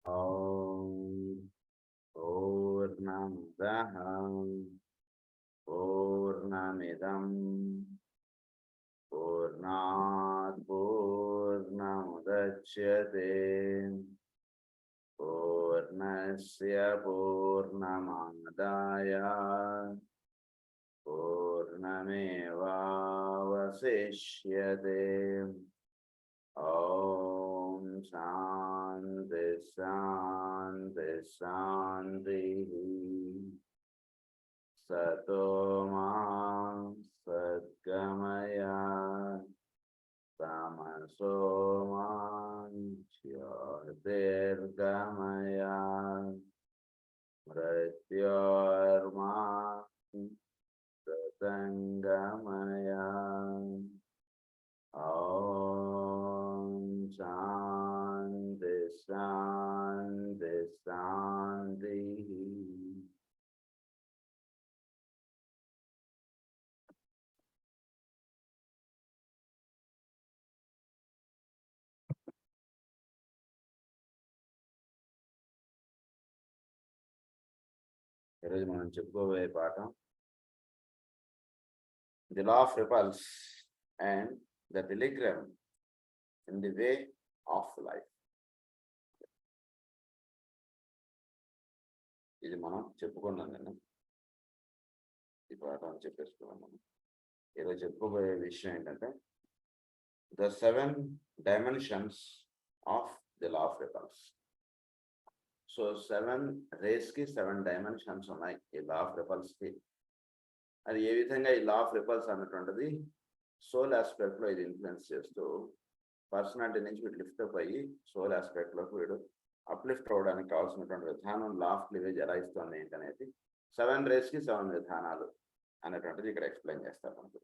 Om Purnamidam Purnamidam Purnat Purnamudachyate Purnasya Purnamadaya Purnamevavasishyate. Om Shanti Shanti Shanti. Sato Ma Sadgamaya Tamaso Ma Jyotirgamaya Mrityorma Satangamaya. Om Shanti Shanti Shanti. ఈరోజు మనం చెప్పుకోబోయే పాఠం the law of repulse and the Telegram in the way of life. ఇది మనం చెప్పుకున్నాం నేను ఈ పాఠం చెప్పేసుకున్నాం. మనం ఈరోజు చెప్పుకోబోయే విషయం ఏంటంటే the 7 dimensions of the law of ripples. So 7 rays కి 7 డైమెన్షన్స్ ఉన్నాయి ఈ లా ఆఫ్ రిపల్స్ కి. అది ఏ విధంగా ఈ లా ఆఫ్ రిపల్స్ అన్నటువంటిది సోల్ ఆస్పెక్ట్ లో ఇది ఇన్ఫ్లుయెన్స్ చేస్తూ పర్సనాలిటీ నుంచి వీడు లిఫ్ట్ అప్ అయ్యి సోల్ ఆస్పెక్ట్ లోకి వీడు అప్లిఫ్ట్ అవ్వడానికి కావాల్సినటువంటి విధానం లా ఆఫ్ క్లీవేజ్ ఎలా ఇస్తుంది ఏంటనేది 7 రేస్ కి 7 విధానాలు అనేటువంటిది ఇక్కడ ఎక్స్ప్లెయిన్ చేస్తారు మనకు.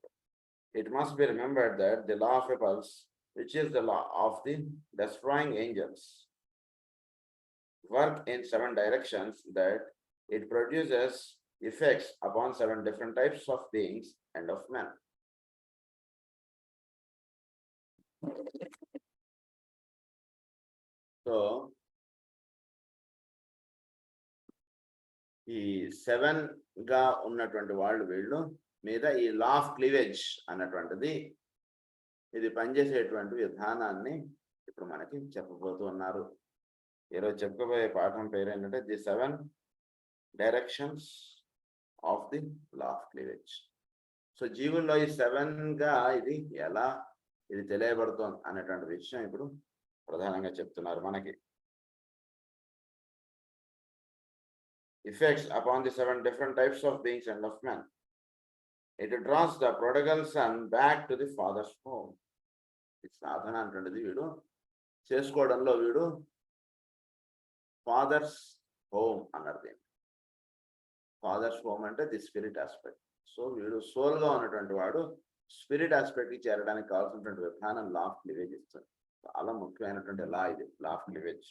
It must be remembered that the law of repulse which is the law of the destroying angels work in 7 directions, that it produces effects upon 7 different types of beings and of men. So ఈ 7 గా ఉన్నటువంటి వీళ్ళు మీద ఈ law of cleavage అన్నటువంటిది ఇది పనిచేసేటువంటి విధానాన్ని ఇప్పుడు మనకి చెప్పబోతున్నారు. ఈరోజు చెప్పుకోబోయే పాఠం పేరు ఏంటంటే the 7 directions of the law of cleavage. So జీవుల్లో ఈ 7 గా ఇది ఎలా ఇది తెలియబడుతోంది అనేటువంటి విషయం ఇప్పుడు ప్రధానంగా చెప్తున్నారు మనకి. Effects upon the 7 different types of beings and of men. It draws the prodigal son back to the father's home. ఈ సాధన అంటున్నది వీడు చేసుకోవడంలో వీడు ఫాదర్స్ హోమ్ అన్నది. ఫాదర్స్ హోమ్ అంటే ది స్పిరిట్ ఆస్పెక్ట్. సో వీడు సోల్ గా ఉన్నటువంటి వాడు స్పిరిట్ ఆస్పెక్ట్ కి చేరడానికి కావాల్సినటువంటి విధానం లా ఆఫ్ క్లీవేజ్ ఇస్తుంది. చాలా ముఖ్యమైనటువంటి లా ఇది, law of cleavage.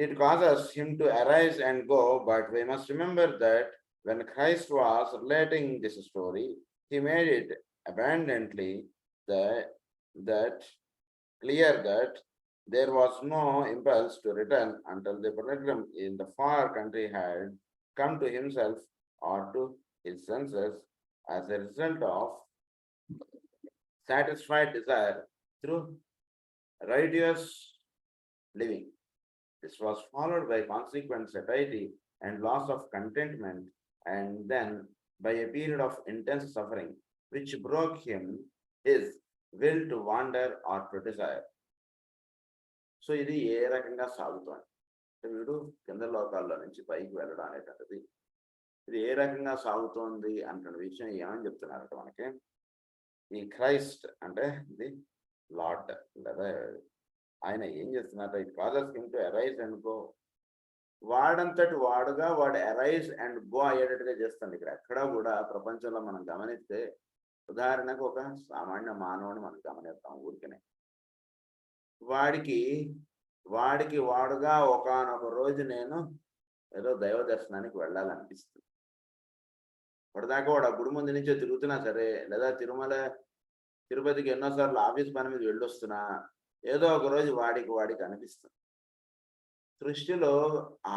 It causes him to arise and go, but we must remember that when Christ was relating this story, he made it abundantly that clear that there was no impulse to return until the pilgrim in the far country had come to himself or to his senses as a result of satisfied desire through righteous living. This was followed by consequent satiety and loss of contentment, and then by a period of intense suffering, which broke him his will to wander or to desire. So ఇది ఏ రకంగా సాగుతోంది అంటే వీడు కింద లోకాల్లో నుంచి పైకి వెళ్ళడం అనేటువంటిది ఇది ఏ రకంగా సాగుతోంది అంటున్న విషయం ఏమని చెప్తున్నారంట మనకి. ఈ క్రైస్ట్ అంటే ది లార్డ్ లేదా ఆయన ఏం చేస్తున్నారు, it causes him to arise and go. వాడంతటి వాడుగా వాడు అరైజ్ అండ్ గో అయ్యేటట్టుగా చేస్తుంది. ఇక్కడ ఎక్కడా కూడా ప్రపంచంలో మనం గమనిస్తే ఉదాహరణకు ఒక సామాన్య మానవుని మనం గమనిస్తాం ఊరికనే. వాడికి వాడుగా ఒకానొక రోజు నేను ఏదో దైవ దర్శనానికి వెళ్ళాలనిపిస్తుంది. ఇప్పటిదాకా వాడు ఆ గుడి ముందు నుంచే తిరుగుతున్నా సరే, లేదా తిరుపతికి ఎన్నోసార్లు ఆఫీస్ పని మీద వెళ్ళొస్తున్నా, ఏదో ఒక రోజు వాడికి అనిపిస్తుంది. సృష్టిలో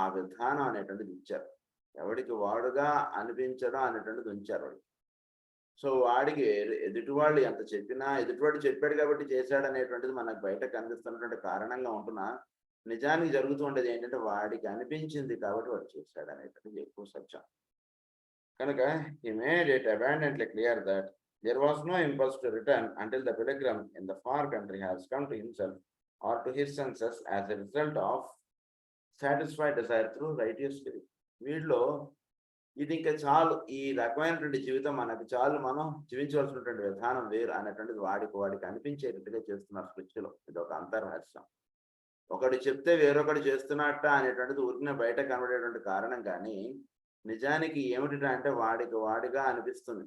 ఆ విధానం అనేటువంటిది ఇచ్చారు. ఎవడికి వాడుగా అనిపించడం అనేటువంటిది ఉంచారు వాడికి. సో వాడికి ఎదుటివాళ్ళు ఎంత చెప్పినా, ఎదుటివాడు చెప్పాడు కాబట్టి చేశాడు అనేటువంటిది మనకు బయట కనిపిస్తున్నటువంటి కారణంగా ఉంటున్నా, నిజానికి జరుగుతూ ఉండేది ఏంటంటే వాడికి అనిపించింది కాబట్టి వాడు చేశాడు అనేటువంటిది ఎక్కువ సత్యం. కనుక he made it abundantly clear that there was no impulse to return until the pilgrim in the far country has come to himself or to his senses as a result of satisfied desire through righteous living. వీటిలో ఇది ఇంకా చాలు, ఈ రకమైనటువంటి జీవితం మనకు చాలు, మనం జీవించవలసినటువంటి విధానం వేరు అనేటువంటిది వాడికి అనిపించేటట్టుగా చేస్తున్నారు సృష్టిలో. ఇది ఒక అంతర్రహస్యం. ఒకడు చెప్తే వేరొకడు చేస్తున్నట్ట అనేటువంటిది ఊరినే బయట కనబడేటువంటి కారణం, కానీ నిజానికి ఏమిటి అంటే వాడిగా అనిపిస్తుంది.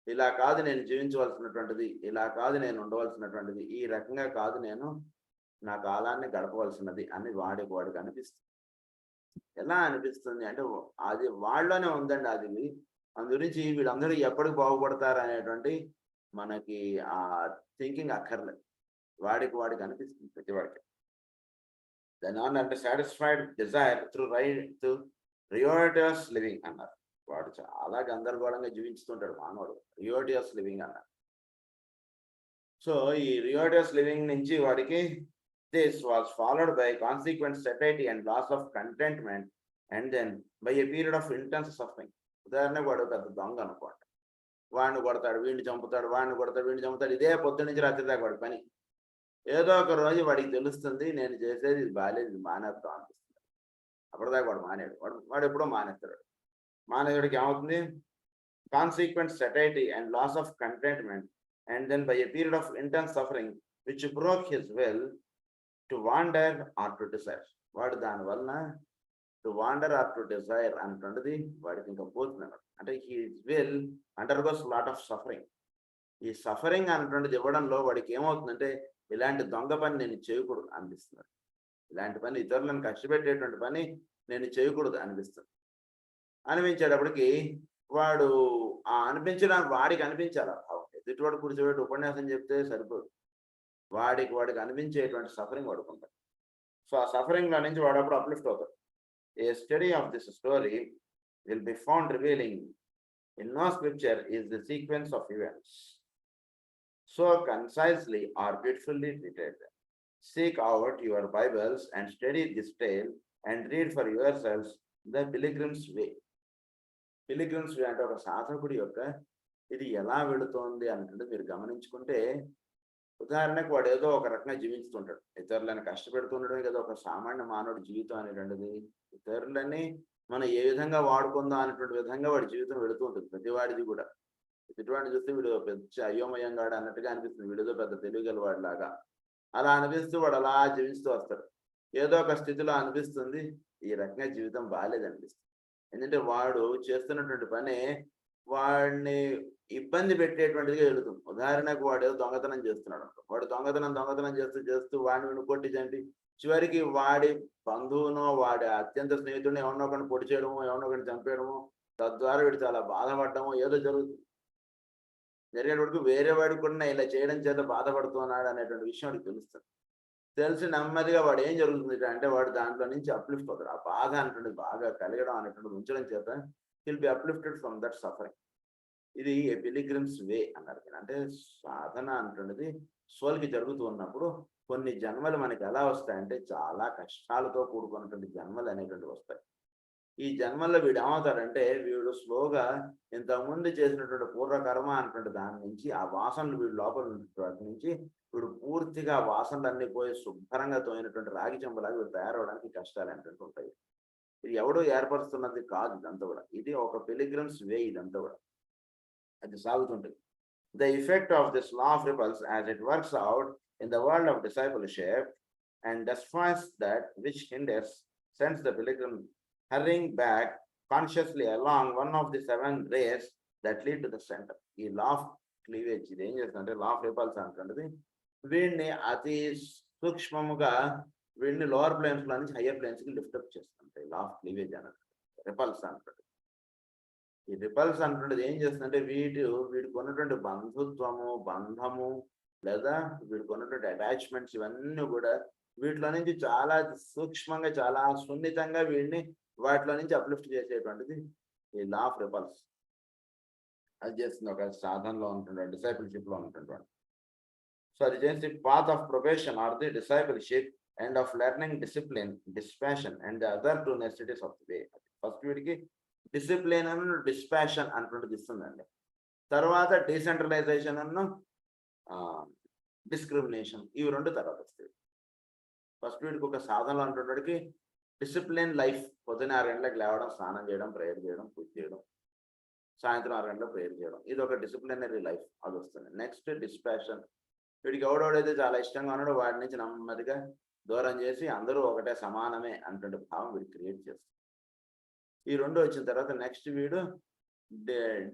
ఇలా కాదు నేను జీవించవలసినటువంటిది, ఇలా కాదు నేను ఉండవలసినటువంటిది, ఈ రకంగా కాదు నేను నా కాలాన్ని గడపవలసినది అని వాడికి అనిపిస్తుంది. ఎలా అనిపిస్తుంది అంటే అది వాళ్ళలోనే ఉందండి. అది అందు గురించి వీళ్ళందరూ ఎప్పటికి బాగుపడతారు అనేటువంటి మనకి ఆ థింకింగ్ అక్కర్లేదు. వాడికి అనిపిస్తుంది ప్రతివాడికి. దాని అంటే సాటిస్ఫైడ్ డిజైర్ త్రూ రియోటస్ లివింగ్ అన్నారు. వాడు చాలా గందరగోళంగా జీవిస్తుంటాడు మానవుడు. రియోటియస్ లివింగ్ అన్నారు. సో ఈ రియోటియస్ లివింగ్ నుంచి వాడికి this was followed by consequent satiety and loss of contentment, and then by a period of intense suffering. ఉదాహరణకు వాడు పెద్ద దొంగ అనుకోండి, వాడిని కొడతాడు, వీడిని చంపుతాడు, వాడిని కొడతాడు, వీడిని చంపుతాడు, ఇదే పొద్దు నుంచి రాత్రి దాకా వాడి పని. ఏదో ఒక రోజు వాడికి తెలుస్తుంది నేను చేసేది ఇది బాగాలేదు, ఇది మానేద్దాం అనిపిస్తుంది. అప్పటిదాకా వాడు మానేడు, వాడు ఎప్పుడో మానేస్తాడు. మానేవాడికి ఏమవుతుంది? Consequent satiety and loss of contentment, and then by a period of intense suffering which broke his will to wander or to desire. వాడు దాని వలన టు వాండర్ ఆర్ టు డిజైర్ అంటున్నది వాడికి ఇంకా పోతున్నాడు. అంటే he will undergoes lot of suffering. ఈ suffering అన్నటువంటిది ఇవ్వడంలో వాడికి ఏమవుతుందంటే ఇలాంటి దొంగ పని నేను చేయకూడదు అనిపిస్తుంది. ఇలాంటి పని, ఇతరులను కష్టపెట్టేటువంటి పని నేను చేయకూడదు అనిపిస్తుంది. అనిపించేటప్పటికి వాడు ఆ అనిపించడానికి వాడికి అనిపించాలి. ఎదుటివాడు కూర్చోబెట్టి ఉపన్యాసం చెప్తే సరిపోదు. వాడికి అనిపించేటువంటి సఫరింగ్ వాడుకుంటాడు. సో ఆ సఫరింగ్ లో నుంచి వాడు అప్పుడు అప్లిఫ్ట్ అవుతాడు. A study of this story will be found revealing in no scripture is the sequence of events so concisely or beautifully treated. Seek out your Bibles and study this tale and read for yourselves the pilgrim's way. Pilgrim's way అంటే ఒక సాధకుడి యొక్క ఇది ఎలా వెళుతోంది అంటే మీరు గమనించుకుంటే, ఉదాహరణకు వాడు ఏదో ఒక రకంగా జీవిస్తుంటాడు, ఇతరులను కష్టపెడుతుండడం కదా ఒక సామాన్య మానవుడి జీవితం అనేటువంటిది. ఇతరులని మనం ఏ విధంగా వాడుకుందాం అనేటువంటి విధంగా వాడి జీవితం వెళుతూ ఉంటుంది ప్రతివాడిది కూడా. ఎదుటివాడిని చూస్తే వీడు పెద్ద అయోమయంగా అన్నట్టుగా అనిపిస్తుంది, వీడితో పెద్ద తెలివిగల వాడిలాగా అలా అనిపిస్తూ వాడు అలా జీవిస్తూ వస్తాడు. ఏదో ఒక స్థితిలో అనిపిస్తుంది ఈ రకంగా జీవితం బాగాలేదనిపిస్తుంది. ఎందుకంటే వాడు చేస్తున్నటువంటి పని వాడిని ఇబ్బంది పెట్టేటువంటిదిగా వెళుతుంది. ఉదాహరణకు వాడు ఏదో దొంగతనం చేస్తున్నాడు, వాడు దొంగతనం చేస్తూ వాడిని కొట్టి చంపి చివరికి వాడి బంధువునో వాడి అత్యంత స్నేహితుడిని ఎవరినో ఒకరిని పొడి చేయడము, ఎవరినో ఒకరిని చంపేయడము, తద్వారా వీడు చాలా బాధపడటము ఏదో జరుగుతుంది. జరిగేటప్పుడు వేరే వాడికి కూడా ఇలా చేయడం చేత బాధపడుతున్నాడు అనేటువంటి విషయం వాడికి తెలుస్తుంది. తెలిసి నెమ్మదిగా వాడు ఏం జరుగుతుంది అంటే వాడు దాంట్లో నుంచి అప్లిఫ్ట్ అవుతాడు. ఆ బాధ అనేటువంటిది బాగా కలిగడం అనేటువంటిది ఉంచడం చేత will be uplifted from that suffering. ఇది ఏ పిలిగ్రిమ్స్ వే అన్నారు. అంటే సాధన అంటున్నది సోల్కి జరుగుతూ ఉన్నప్పుడు కొన్ని జన్మలు మనకి ఎలా వస్తాయంటే చాలా కష్టాలతో కూడుకున్నటువంటి జన్మలు అనేటువంటివి వస్తాయి. ఈ జన్మల్లో వీడు ఏమవుతాడంటే వీడు స్లోగా ఇంతకుముందు చేసినటువంటి పూర్వకర్మ అనేటువంటి దాని నుంచి ఆ వాసనలు వీడు లోపల వాటి నుంచి వీడు పూర్తిగా వాసనలు అన్ని పోయి శుభ్రంగా తోయినటువంటి రాగి చెంబలాగా వీడు తయారవడానికి కష్టాలు అనేటువంటి ఉంటాయి. ఇది ఎవడో ఏర్పరుస్తున్నది కాదు, ఇదంతా కూడా ఇది ఒక పిలిగ్రిమ్స్ వే. ఇదంతా కూడా అది సాగుతుంటుంది. The effect of this law of repulse as it works out in the world of discipleship and destroys that which hinders sends the pilgrim hurrying back consciously along one of the 7 rays that lead to the center. ఈ law of cleavage ఇది ఏం చేస్తుందంటే లా of repulse అంటుంది వీడిని అతి సూక్ష్మముగా వీడిని lower planes లో నుంచి హయ్యర్ ప్లేన్స్ కి లిఫ్ట్ అప్ చేస్తుంటాయి. లా ఆఫ్ క్లీవేజ్ అన్నది రిపల్స్ అంటుంది. ఈ రిపల్స్ అంటున్నది ఏం చేస్తుందంటే వీడికి ఉన్నటువంటి బంధుత్వము, బంధము, లేదా వీడికి ఉన్నటువంటి అటాచ్మెంట్స్ ఇవన్నీ కూడా వీటిలో నుంచి చాలా సూక్ష్మంగా చాలా సున్నితంగా వీడిని వాటిలో నుంచి అప్లిఫ్ట్ చేసేటువంటిది ఈ లా ఆఫ్ రిపల్స్. అది చేస్తుంది ఒక సాధనలో ఉంటుండే డిసైపుల్షిప్ లో ఉంటుండే. సో అది చేసి path of profession or the discipleship and of learning discipline dispassion and the other two necessities of the way. First వీడికి డిసిప్లిన్ అను డిస్పాషన్ అన్నటువంటిది ఇస్తుందండి. తర్వాత డీసెంట్రలైజేషన్ అను డిస్క్రిమినేషన్ ఇవి రెండు తర్వాత వస్తాయి. ఫస్ట్ వీడికి ఒక సాధనలో అంటున్నడికి డిసిప్లిన్ లైఫ్, పొద్దున్న 6 గంటలకు లేవడం, స్నానం చేయడం, ప్రేయర్ చేయడం, పూజ చేయడం, సాయంత్రం 6 గంటలకు ప్రేయర్ చేయడం, ఇది ఒక డిసిప్లినరీ లైఫ్, అది వస్తుంది. నెక్స్ట్ డిస్పాషన్, వీడికి ఎవడెవడైతే చాలా ఇష్టంగా ఉన్నాడో వాడి నుంచి నెమ్మదిగా దూరం చేసి అందరూ ఒకటే సమానమే అంటుండే భావం వీడు క్రియేట్ చేస్తాడు. ఈ రెండు వచ్చిన తర్వాత నెక్స్ట్ వీడు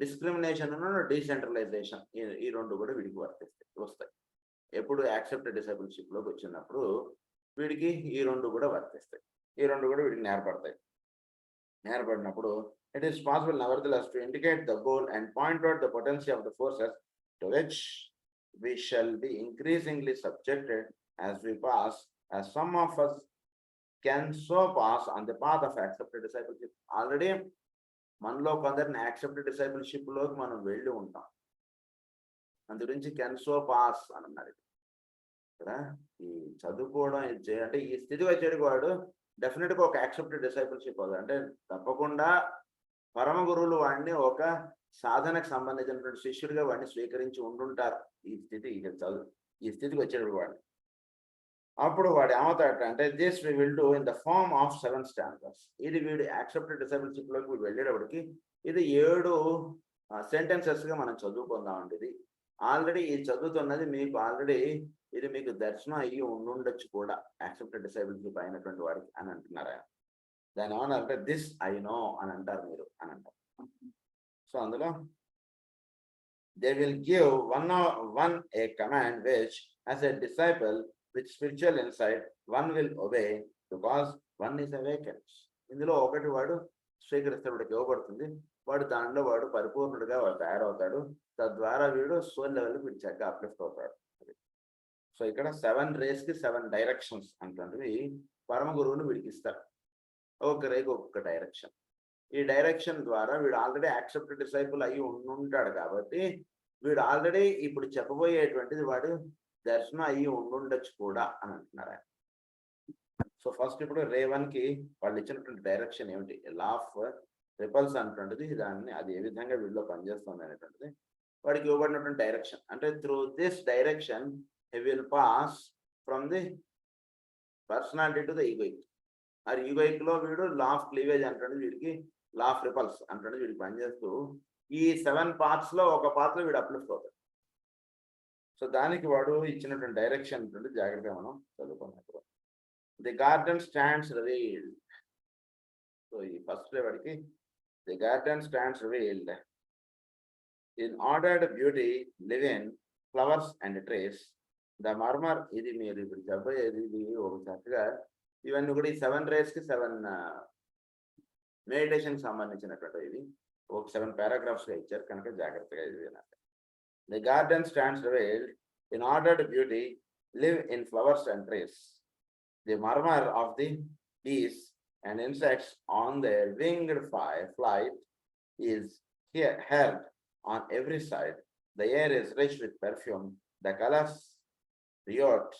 డిస్క్రిమినేషన్ డీసెంట్రలైజేషన్, ఈ రెండు కూడా వీడికి వస్తాయి. ఎప్పుడు యాక్సెప్ట్ డిసైబుల్షిప్ లోకి వచ్చినప్పుడు వీడికి ఈ రెండు కూడా వర్తిస్తాయి. ఈ రెండు కూడా వీడికి నేర్పడినప్పుడు it is possible nevertheless to indicate the goal and point out the potency of the forces to which we shall be increasingly subjected as we pass, as some of us can so pass on the path of accepted discipleship. Already మనలో కొందరిని accepted discipleship లోకి మనం వెళ్ళి ఉంటాం. అందు గురించి can so pass అని అన్నారు. ఇక్కడ ఈ చదువుకోవడం అంటే ఈ స్థితి వచ్చేటికి వాడు డెఫినెట్గా ఒక యాక్సెప్టెడ్ డిసైపుల్షిప్ అవుతుంది. అంటే తప్పకుండా పరమ గురువులు వాడిని ఒక సాధనకు సంబంధించినటువంటి శిష్యుడిగా వాడిని స్వీకరించి ఉండుంటారు. ఈ స్థితికి వచ్చేటప్పుడు వాడిని అప్పుడు వాడు ఏమవుతాడు అంటే this we will do in the form of 7 standards. ఇది వీడు యాక్సెప్టెడ్ డిసైబుల్షిప్ లోకి వీడు వెళ్ళేటప్పటికి ఇది 7 సెంటెన్సెస్ గా మనం చదువుకుందామండి. ఇది ఆల్రెడీ ఇది చదువుతున్నది మీకు ఆల్రెడీ ఇది మీకు దర్శనం అయ్యి ఉండుండొచ్చు కూడా యాక్సెప్టెడ్ డిసైబుల్షిప్ అయినటువంటి వాడికి అని అంటున్నారు ఆయన. దాని ఏమన్నారంటే దిస్ ఐ నో అని అంటారు మీరు అని అంటారు. సో అందులో they will give one A command which as a disciple with spiritual insight one will obey because one is awakened. ఇందులో ఒకటి వాడు స్వీకరిస్తాడికి ఇవ్వబడుతుంది. వాడు దానిలో వాడు పరిపూర్ణుడిగా వాడు తయారవుతాడు. తద్వారా వీడు సోల్ లెవెల్కి వీడు చక్కగా అప్లిఫ్ట్ అవుతాడు. సో ఇక్కడ 7 rays కి 7 డైరెక్షన్స్ అంటున్నవి పరమ గురువులు వీడికి ఇస్తారు. ఒక్కొక్క రేకి ఒక్కొక్క డైరెక్షన్. ఈ డైరెక్షన్ ద్వారా వీడు ఆల్రెడీ యాక్సెప్టెడ్ డిసైపుల్ అయ్యి ఉంటాడు కాబట్టి వీడు ఆల్రెడీ ఇప్పుడు చెప్పబోయేటువంటిది వాడు దర్శనం అయ్యి ఉండుండొచ్చు కూడా అని అంటున్నారు ఆయన. సో ఫస్ట్ ఇప్పుడు రే 1 కి వాళ్ళు ఇచ్చినటువంటి డైరెక్షన్ ఏమిటి, లా ఆఫ్ రిపల్స్ అంటుంటది. దాన్ని అది ఏ విధంగా వీళ్ళలో పనిచేస్తుంది అనేటువంటిది వాడికి ఇవ్వబడినటువంటి డైరెక్షన్. అంటే through this direction he will pass from the personality to the egoic. ఆ ఈగోయిక్ లో వీడు లా ఆఫ్ క్లీవేజ్ అంటుండీ, వీడికి లా ఆఫ్ రిపల్స్ అంటుండీ వీడికి పనిచేస్తూ ఈ 7 పార్ట్స్ లో ఒక పార్ట్ లో వీడు అప్లిఫ్ట్ అవుతాడు. సో దానికి వాడు ఇచ్చినటువంటి డైరెక్షన్ ఉంటుంది, జాగ్రత్తగా మనం చదువుకున్నప్పుడు. The garden stands revealed. So ఈ ఫస్ట్ వాడికి the garden stands revealed in ordered beauty live in flowers and trees the murmur. ఇది మీరు ఇప్పుడు చెప్పేది ఇది ఒక చక్కగా ఇవన్నీ కూడా ఈ 7 rays కి 7 మెడిటేషన్ సంబంధించినటువంటి ఇది ఒక 7 paragraphs గా ఇచ్చారు కనుక జాగ్రత్తగా ఇది వినాలి. The garden stands revealed in ordered beauty, live in flowers and trees. The murmur of the bees and insects on their winged flight is heard on every side. The air is rich with perfume. The colors riot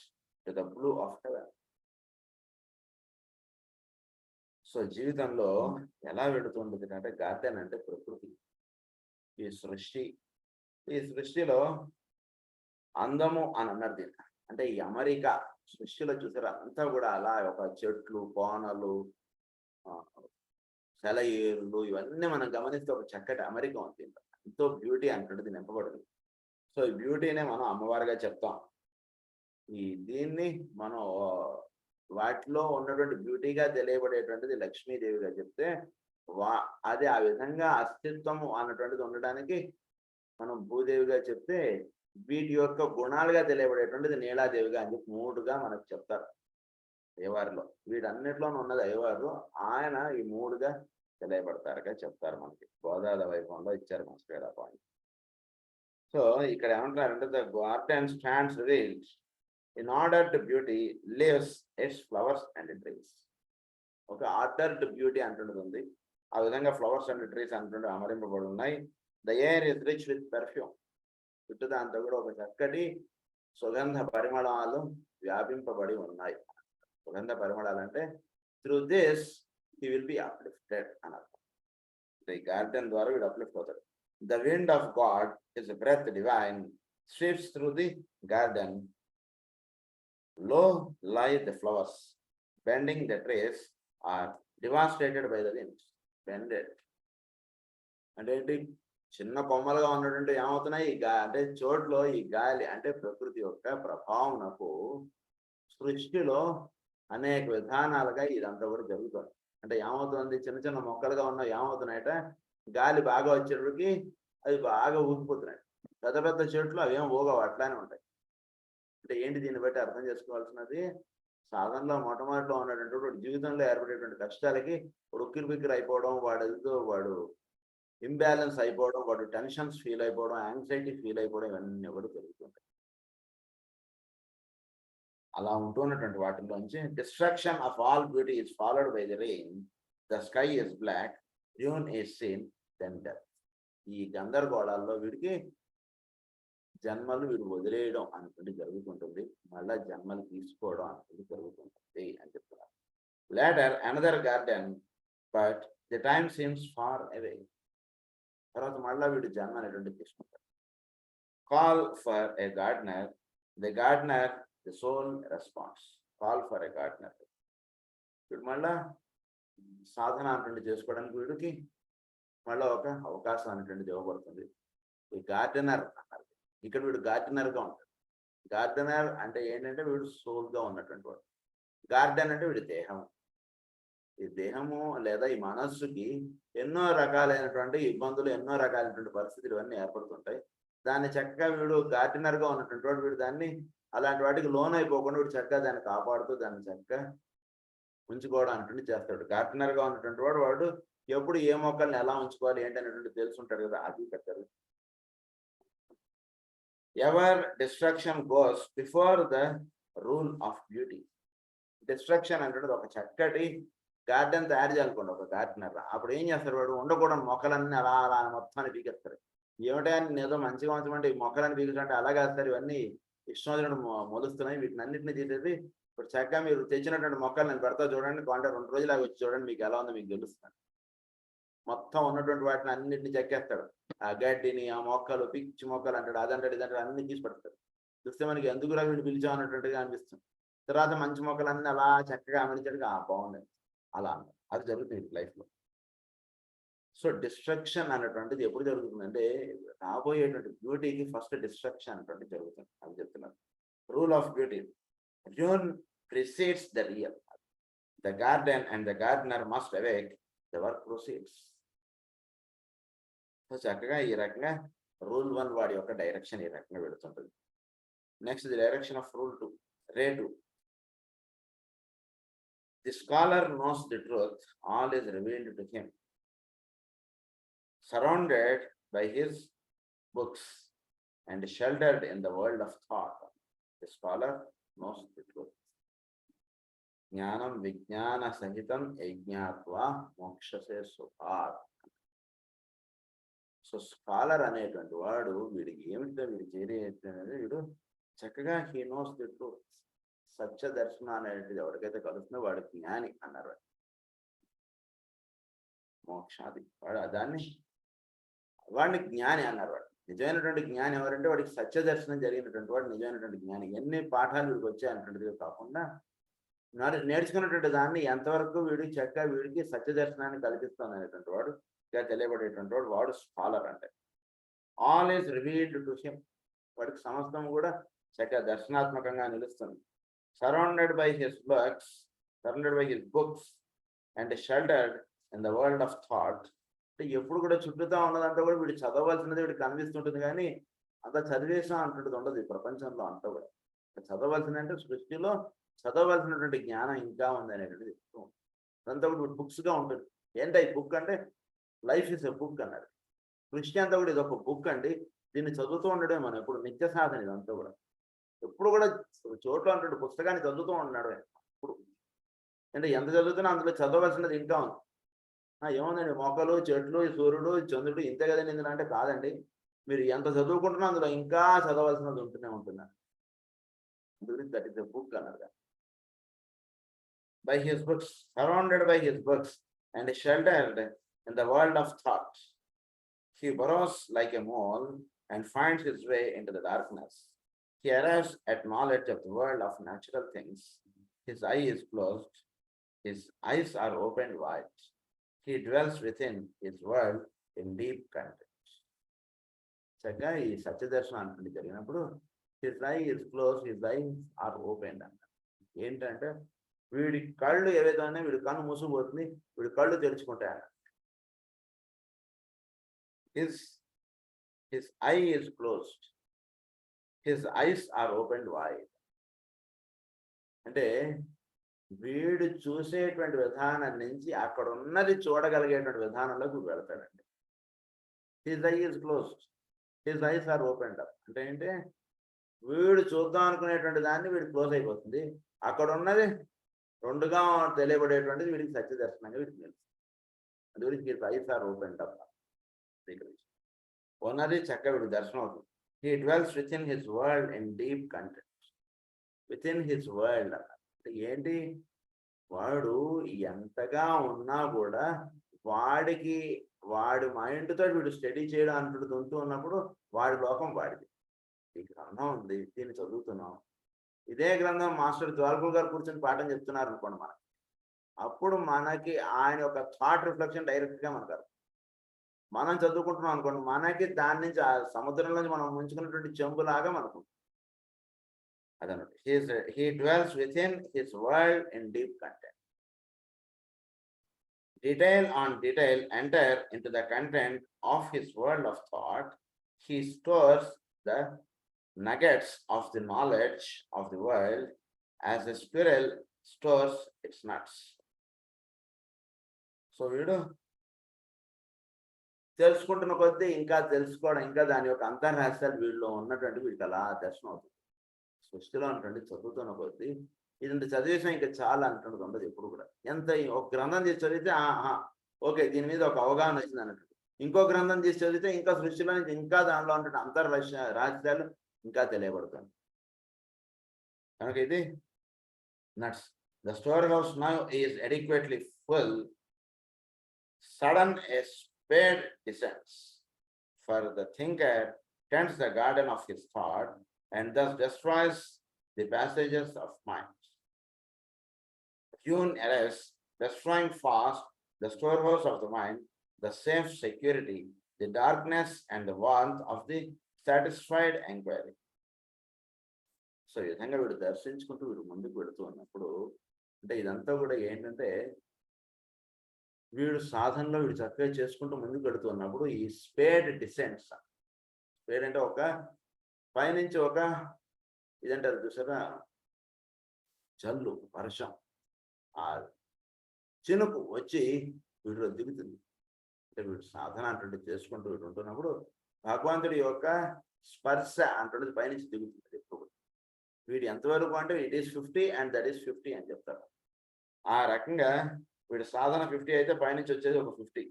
to the blue of heaven. So జీవితంలో ఎలా వెళుతుంటుంది అంటే garden అంటే ప్రకృతి, ఈ సృష్టిలో అందము అని అన్నారు దీన్ని. అంటే ఈ అమెరికా సృష్టిలో చూసారు అంతా కూడా అలా ఒక చెట్లు, కోనలు, సెలయేరులు ఇవన్నీ మనం గమనిస్తే ఒక చక్కటి అమెరికా ఉంది. ఎంతో బ్యూటీ అంటున్నది నింపబడింది. సో ఈ బ్యూటీనే మనం అమ్మవారిగా చెప్తాం. దీన్ని మనం వాటిలో ఉన్నటువంటి బ్యూటీగా తెలియబడేటువంటిది లక్ష్మీదేవిగా చెప్తే అది ఆ విధంగా అస్తిత్వము అన్నటువంటిది ఉండడానికి మనం భూదేవిగా చెప్తే వీటి యొక్క గుణాలుగా తెలియబడేటువంటిది నీలాదేవిగా అని చెప్పి 3గా మనకు చెప్తారు అయ్యవారిలో. వీటన్నిటిలోనూ ఉన్నది అయ్యవారు, ఆయన ఈ 3గా తెలియబడతారుగా చెప్తారు మనకి. గోదావరి వైభవంలో ఇచ్చారు మాస్టర్ గారు ఆ పాయింట్. సో ఇక్కడ ఏమంటారంటే the garden stands revealed in ordered beauty lives its flowers and trees. ఒక ఆర్డర్డ్ బ్యూటీ అంటుంటుంది, ఆ విధంగా ఫ్లవర్స్ అండ్ ట్రీస్ అంటుంటే అమరింపబడి ఉన్నాయి. The air is rich with perfume, చుట్టూ దాంతో కూడా ఒక చక్కటి సుగంధ పరిమళాలు వ్యాపింపబడి ఉన్నాయి. సుగంధ పరిమళాలు అంటే through this he will be uplifted అని అర్థం. ఈ గార్డెన్ ద్వారా వీడు అప్లిఫ్ట్ అవుతాడు. The wind of God is breath divine sweeps through the garden. Low lie the flowers bending the trees are devastated by the winds. Bended అంటే ఏంటి? చిన్న కొమ్మలుగా ఉన్నటువంటి ఏమవుతున్నాయి అంటే చోట్లో ఈ గాలి అంటే ప్రకృతి యొక్క ప్రభావంకు సృష్టిలో అనేక విధానాలుగా ఇదంతా కూడా జరుగుతుంది. అంటే ఏమవుతుంది, చిన్న చిన్న మొక్కలుగా ఉన్న ఏమవుతున్నాయట, గాలి బాగా వచ్చేటప్పటికి అవి బాగా ఊగిపోతున్నాయి. పెద్ద పెద్ద చెట్లు అవేం ఊగవు, అట్లానే ఉంటాయి. అంటే ఏంటి, దీన్ని బట్టి అర్థం చేసుకోవాల్సినది, సాధనలో మొట్టమొదటిలో ఉన్నటువంటి వాడు జీవితంలో ఏర్పడేటువంటి కష్టాలకి ఉక్కిరి బిక్కిరి అయిపోవడం, వాడు ఇంబ్యాలెన్స్ అయిపోవడం, వాడు టెన్షన్స్ ఫీల్ అయిపోవడం, యాంగ్జైటీ ఫీల్ అయిపోవడం, ఇవన్నీ కూడా జరుగుతుంటాయి. అలా ఉంటున్నటువంటి వాటిలోంచి destruction of all beauty is followed by the rain, the sky is black, doom is seen, then death. ఈ గందరగోళాల్లో వీడికి జన్మలు వీడు వదిలేయడం అనుకుంటే జరుగుతుంటుంది, మళ్ళా జన్మలు తీసుకోవడం అనుకుంటే జరుగుతుంటుంది అని చెప్తున్నారు. Later another garden but the time seems far away. తర్వాత మళ్ళా వీడు జన్మ అనేటువంటి తీసుకుంటాడు. Call for a gardener, the gardener the soul response. Call for a gardener, వీడు మళ్ళా సాధన అనేటువంటి చేసుకోవడానికి వీడికి మళ్ళీ ఒక అవకాశం అనేటువంటిది ఇవ్వబడుతుంది. ఈ గార్డెనర్ అన్నారు, ఇక్కడ వీడు గార్డెనర్గా ఉంటాడు. గార్డెనర్ అంటే ఏంటంటే వీడు సోల్గా ఉన్నటువంటి వాడు. గార్డెన్ అంటే వీడి దేహం. ఈ దేహము లేదా ఈ మనస్సుకి ఎన్నో రకాలైనటువంటి ఇబ్బందులు, ఎన్నో రకాలైనటువంటి పరిస్థితులు ఇవన్నీ ఏర్పడుతుంటాయి. దాన్ని చక్కగా వీడు గార్డెనర్గా ఉన్నటువంటి వాడు వీడు దాన్ని అలాంటి వాటికి లోన్ అయిపోకుండా వీడు చక్కగా దాన్ని కాపాడుతూ దాన్ని చక్కగా ఉంచుకోవడం అనేటువంటి చేస్తాడు. గార్డెనర్గా ఉన్నటువంటి వాడు ఎప్పుడు ఏ మొక్కల్ని ఎలా ఉంచుకోవాలి ఏంటి అనేటువంటి తెలుసుంటాడు కదా, అది పెట్టారు. Ever destruction goes before the rule of beauty. Destruction అంటే ఒక చక్కటి గార్డెన్ తయారు చేయాలనుకోండి ఒక గార్డెనర్, అప్పుడు ఏం చేస్తారు, వాడు ఉండకూడని మొక్కలన్నీ అలా అలా మొత్తాన్ని పీకేస్తారు. ఏమిటా ఏదో మంచిగా ఉంచమంటే ఈ మొక్కలని పీకుతుంటే అలాగే వేస్తారు, ఇవన్నీ ఇష్టం వచ్చినట్టు మొలుస్తున్నాయి, వీటిని అన్నింటినీ తీసేది ఇప్పుడు చక్కగా మీరు తెచ్చినటువంటి మొక్కలు నేను పెడతా చూడండి, కొంటే 2 రోజులు అవి వచ్చి చూడండి, మీకు ఎలా ఉందో మీకు తెలుస్తుంది. మొత్తం ఉన్నటువంటి వాటిని అన్నింటినీ చెక్కేస్తాడు. ఆ గడ్డిని, ఆ మొక్కలు, పిచ్చి మొక్కలు అంటాడు, అదంటాడు ఇదంటాడు, అన్ని తీసి పడతాడు. చూస్తే మనకి ఎందుకురా వీళ్ళు పిలిచాం అన్నట్టుగా అనిపిస్తుంది. తర్వాత మంచి మొక్కలన్నీ అలా చక్కగా అమర్చాడు, బాగుంది అలా అన్నారు. అది జరుగుతుంది లైఫ్లో. సో డిస్ట్రక్షన్ అనేటువంటిది ఎప్పుడు జరుగుతుందంటే రాబోయేటువంటి బ్యూటీకి ఫస్ట్ డిస్ట్రక్షన్ అనేటువంటిది జరుగుతుంది అని చెప్తున్నారు. Rule of beauty, Dune precedes the real, the garden and the gardener must awake, the work proceeds. So చక్కగా ఈ రకంగా రూల్ 1 వాడి యొక్క డైరెక్షన్ ఈ రకంగా వెళుతుంటుంది. Next the direction of rule 2, ray 2. The scholar knows the truth, all is revealed to him. Surrounded by his books and sheltered in the world of thought, the scholar knows the truth. Jnanam vijnana sahitam yajnatva mokshase subhat. So scholar అనేటువంటి వాడు వీడికి ఏమిటో వీడు చేరేది, వీడు చక్కగా he knows the truth. సత్య దర్శనం అనేటిది ఎవరికైతే కలుస్తుందో వాడు జ్ఞాని అన్నారు. మోక్షాది వాడు వాడిని జ్ఞాని అన్నారు. వాడు నిజమైనటువంటి జ్ఞాని ఎవరంటే వాడికి సత్య దర్శనం జరిగినటువంటి వాడు నిజమైనటువంటి జ్ఞాని. ఎన్ని పాఠాలు వీడికి వచ్చాయన్నటువంటిది కాకుండా నేర్చుకున్నటువంటి దాన్ని ఎంతవరకు వీడికి చక్కగా వీడికి సత్య దర్శనాన్ని కల్పిస్తుంది అనేటువంటి వాడు తెలియబడేటువంటి వాడు, వాడు స్కాలర్. అంటే all is revealed to him, వాడికి సమస్తం కూడా చక్కగా దర్శనాత్మకంగా నిలుస్తుంది. Surrounded by his books and sheltered in the world of thought. అంటే ఎప్పుడు కూడా చుట్టూతా ఉన్నదంతా కూడా వీడు చదవలసినది వీడికి కనిపిస్తుంటుంది, కానీ అంతా చదివేసా అంటుంటుంది ఉండదు ఈ ప్రపంచంలో. అంతా కూడా చదవలసింది అంటే సృష్టిలో చదవలసినటువంటి జ్ఞానం ఇంకా ఉంది అనేటువంటిది చెప్తూ ఉంటుంది. అదంతా కూడా బుక్స్గా ఉంటుంది. ఏంటి ఈ బుక్ అంటే లైఫ్ ఇస్ ఎ బుక్ అన్నారు. సృష్టి అంతా కూడా ఇది ఒక బుక్ అండి, దీన్ని చదువుతూ ఉండడమే మనం ఎప్పుడు నిత్య సాధన ఇదంతా కూడా. ఎప్పుడు కూడా చోట్ల అంటాడు పుస్తకాన్ని చదువుతూ ఉన్నాడు ఇప్పుడు. అంటే ఎంత చదువుతున్నా అందులో చదవలసినది ఇంకా ఉంది. ఏముందండి మొక్కలు, చెట్లు, సూర్యుడు, చంద్రుడు ఇంతే కదండి ఇందులో అంటే కాదండి. మీరు ఎంత చదువుకుంటున్నా అందులో ఇంకా చదవలసినది ఉంటూనే ఉంటున్నారు. అందుగురించి దట్ ఇస్ ద బుక్ అన్నారు. By his books, surrounded by his books and sheltered in the world of thought, he burrows like a mole and finds his way into the darkness. He arrives at knowledge of the world of natural things. His eye is closed, his eyes are opened wide. He dwells within his world in deep content. చక్కగా ఈ సత్యదర్శనం అంటే జరిగినప్పుడు his eye is close, his eyes are open అంట. ఏంటంటే వీడి కళ్ళు ఏవైతే ఉన్నాయో వీడి కన్ను మూసుకుపోతుంది, వీడి కళ్ళు తెరుచుకుంటాయంట. His eye is closed, his eyes are open wide. అంటే వీడు చూసేటువంటి విధానం నుంచి అక్కడ ఉన్నది చూడగలిగేటువంటి విధానంలోకి వెళ్తాడండి. His eye is closed, his eyes are opened up. అంటే ఏంటి, వీడు చూద్దాం అనుకునేటువంటి దాన్ని వీడు క్లోజ్ అయిపోతుంది, అక్కడ ఉన్నది రెండుగా తెలియబడేటువంటిది వీడికి సత్యదర్శనంగా వీడికి తెలుసు. అందుగురించి his eyes are opened up. ఉన్నది చక్కగా వీడికి దర్శనం అవుతుంది. He dwells within his world in deep content. Within his world అంటే ఏంటి, వాడు ఎంతగా ఉన్నా కూడా వాడి మైండ్ తోటి వీడు స్టడీ చేయడం అంటూ ఉంటూ ఉన్నప్పుడు వాడి లోకం వాడిది. ఈ గ్రంథం ఉంది, దీన్ని చదువుతున్నాం. ఇదే గ్రంథం మాస్టర్ ద్వారకులు గారు కూర్చొని పాఠం చెప్తున్నారు అనుకోండి మనకి, అప్పుడు మనకి ఆయన యొక్క థాట్ రిఫ్లెక్షన్ డైరెక్ట్గా మనకు మనం చదువుకుంటున్నాం అనుకోండి, మనకి దాని నుంచి ఆ సముద్రం నుంచి మనం ముంచుకున్నటువంటి చెంబులాగా మనకు అదనమాట. He dwells within his world in deep content. Detail on detail enter into the content of his world of thought. He stores the nuggets of the knowledge of the world as a squirrel stores its nuts. So వీడు తెలుసుకుంటున్న కొద్దీ ఇంకా తెలుసుకోవడం, ఇంకా దాని యొక్క అంతర్రహస్యాలు వీళ్ళలో ఉన్నటువంటి వీడికి అలా దర్శనం అవుతుంది. సృష్టిలో అంటే చదువుతున్న కొద్దీ ఇది చదివేసాం ఇంకా చాలా అంటున్నది ఉండదు ఎప్పుడు కూడా. ఎంత ఒక గ్రంథం చేసి చదివితే ఓకే దీని మీద ఒక అవగాహన వచ్చింది అన్నట్టు, ఇంకో గ్రంథం చేసి చదివితే ఇంకా సృష్టిలో నుంచి ఇంకా దానిలో ఉంటున్న రహస్యాలు ఇంకా తెలియబడుతుంది. కనుక ఇది nuts. The store house now is adequately full. Sudden a spade descends, for the thinker tends the garden of his thought and thus destroys the passages of mind. Hewn arrives, destroying fast the storehouse of the mind, the safe security, the darkness and the warmth of the satisfied inquiry. So ఈ విధంగా వీడు దర్శించుకుంటూ వీడు ముందుకు వెళుతూ ఉన్నప్పుడు అంటే ఇదంతా కూడా ఏంటంటే వీడు సాధనలో వీడు చక్కగా చేసుకుంటూ ముందుకు వెళుతూ ఉన్నప్పుడు ఈ స్పేడ్ డిసెంట్స్. స్పేడ్ అంటే ఒక పైనుంచి ఒక ఇదంటారు చూసారా, జల్లు వర్షం, ఆ చినుకు వచ్చి వీడిలో దిగుతుంది. అంటే వీడు సాధన అంటే చేసుకుంటూ వీడు ఉంటున్నప్పుడు భగవంతుడి యొక్క స్పర్శ అంటున్నది పైనుంచి దిగుతుంది ఎప్పుడు. వీడు ఎంతవరకు అంటే it is 50 and that is 50 అని చెప్తారు. ఆ రకంగా వీడు సాధన 50 అయితే పైనుంచి వచ్చేది ఒక 50.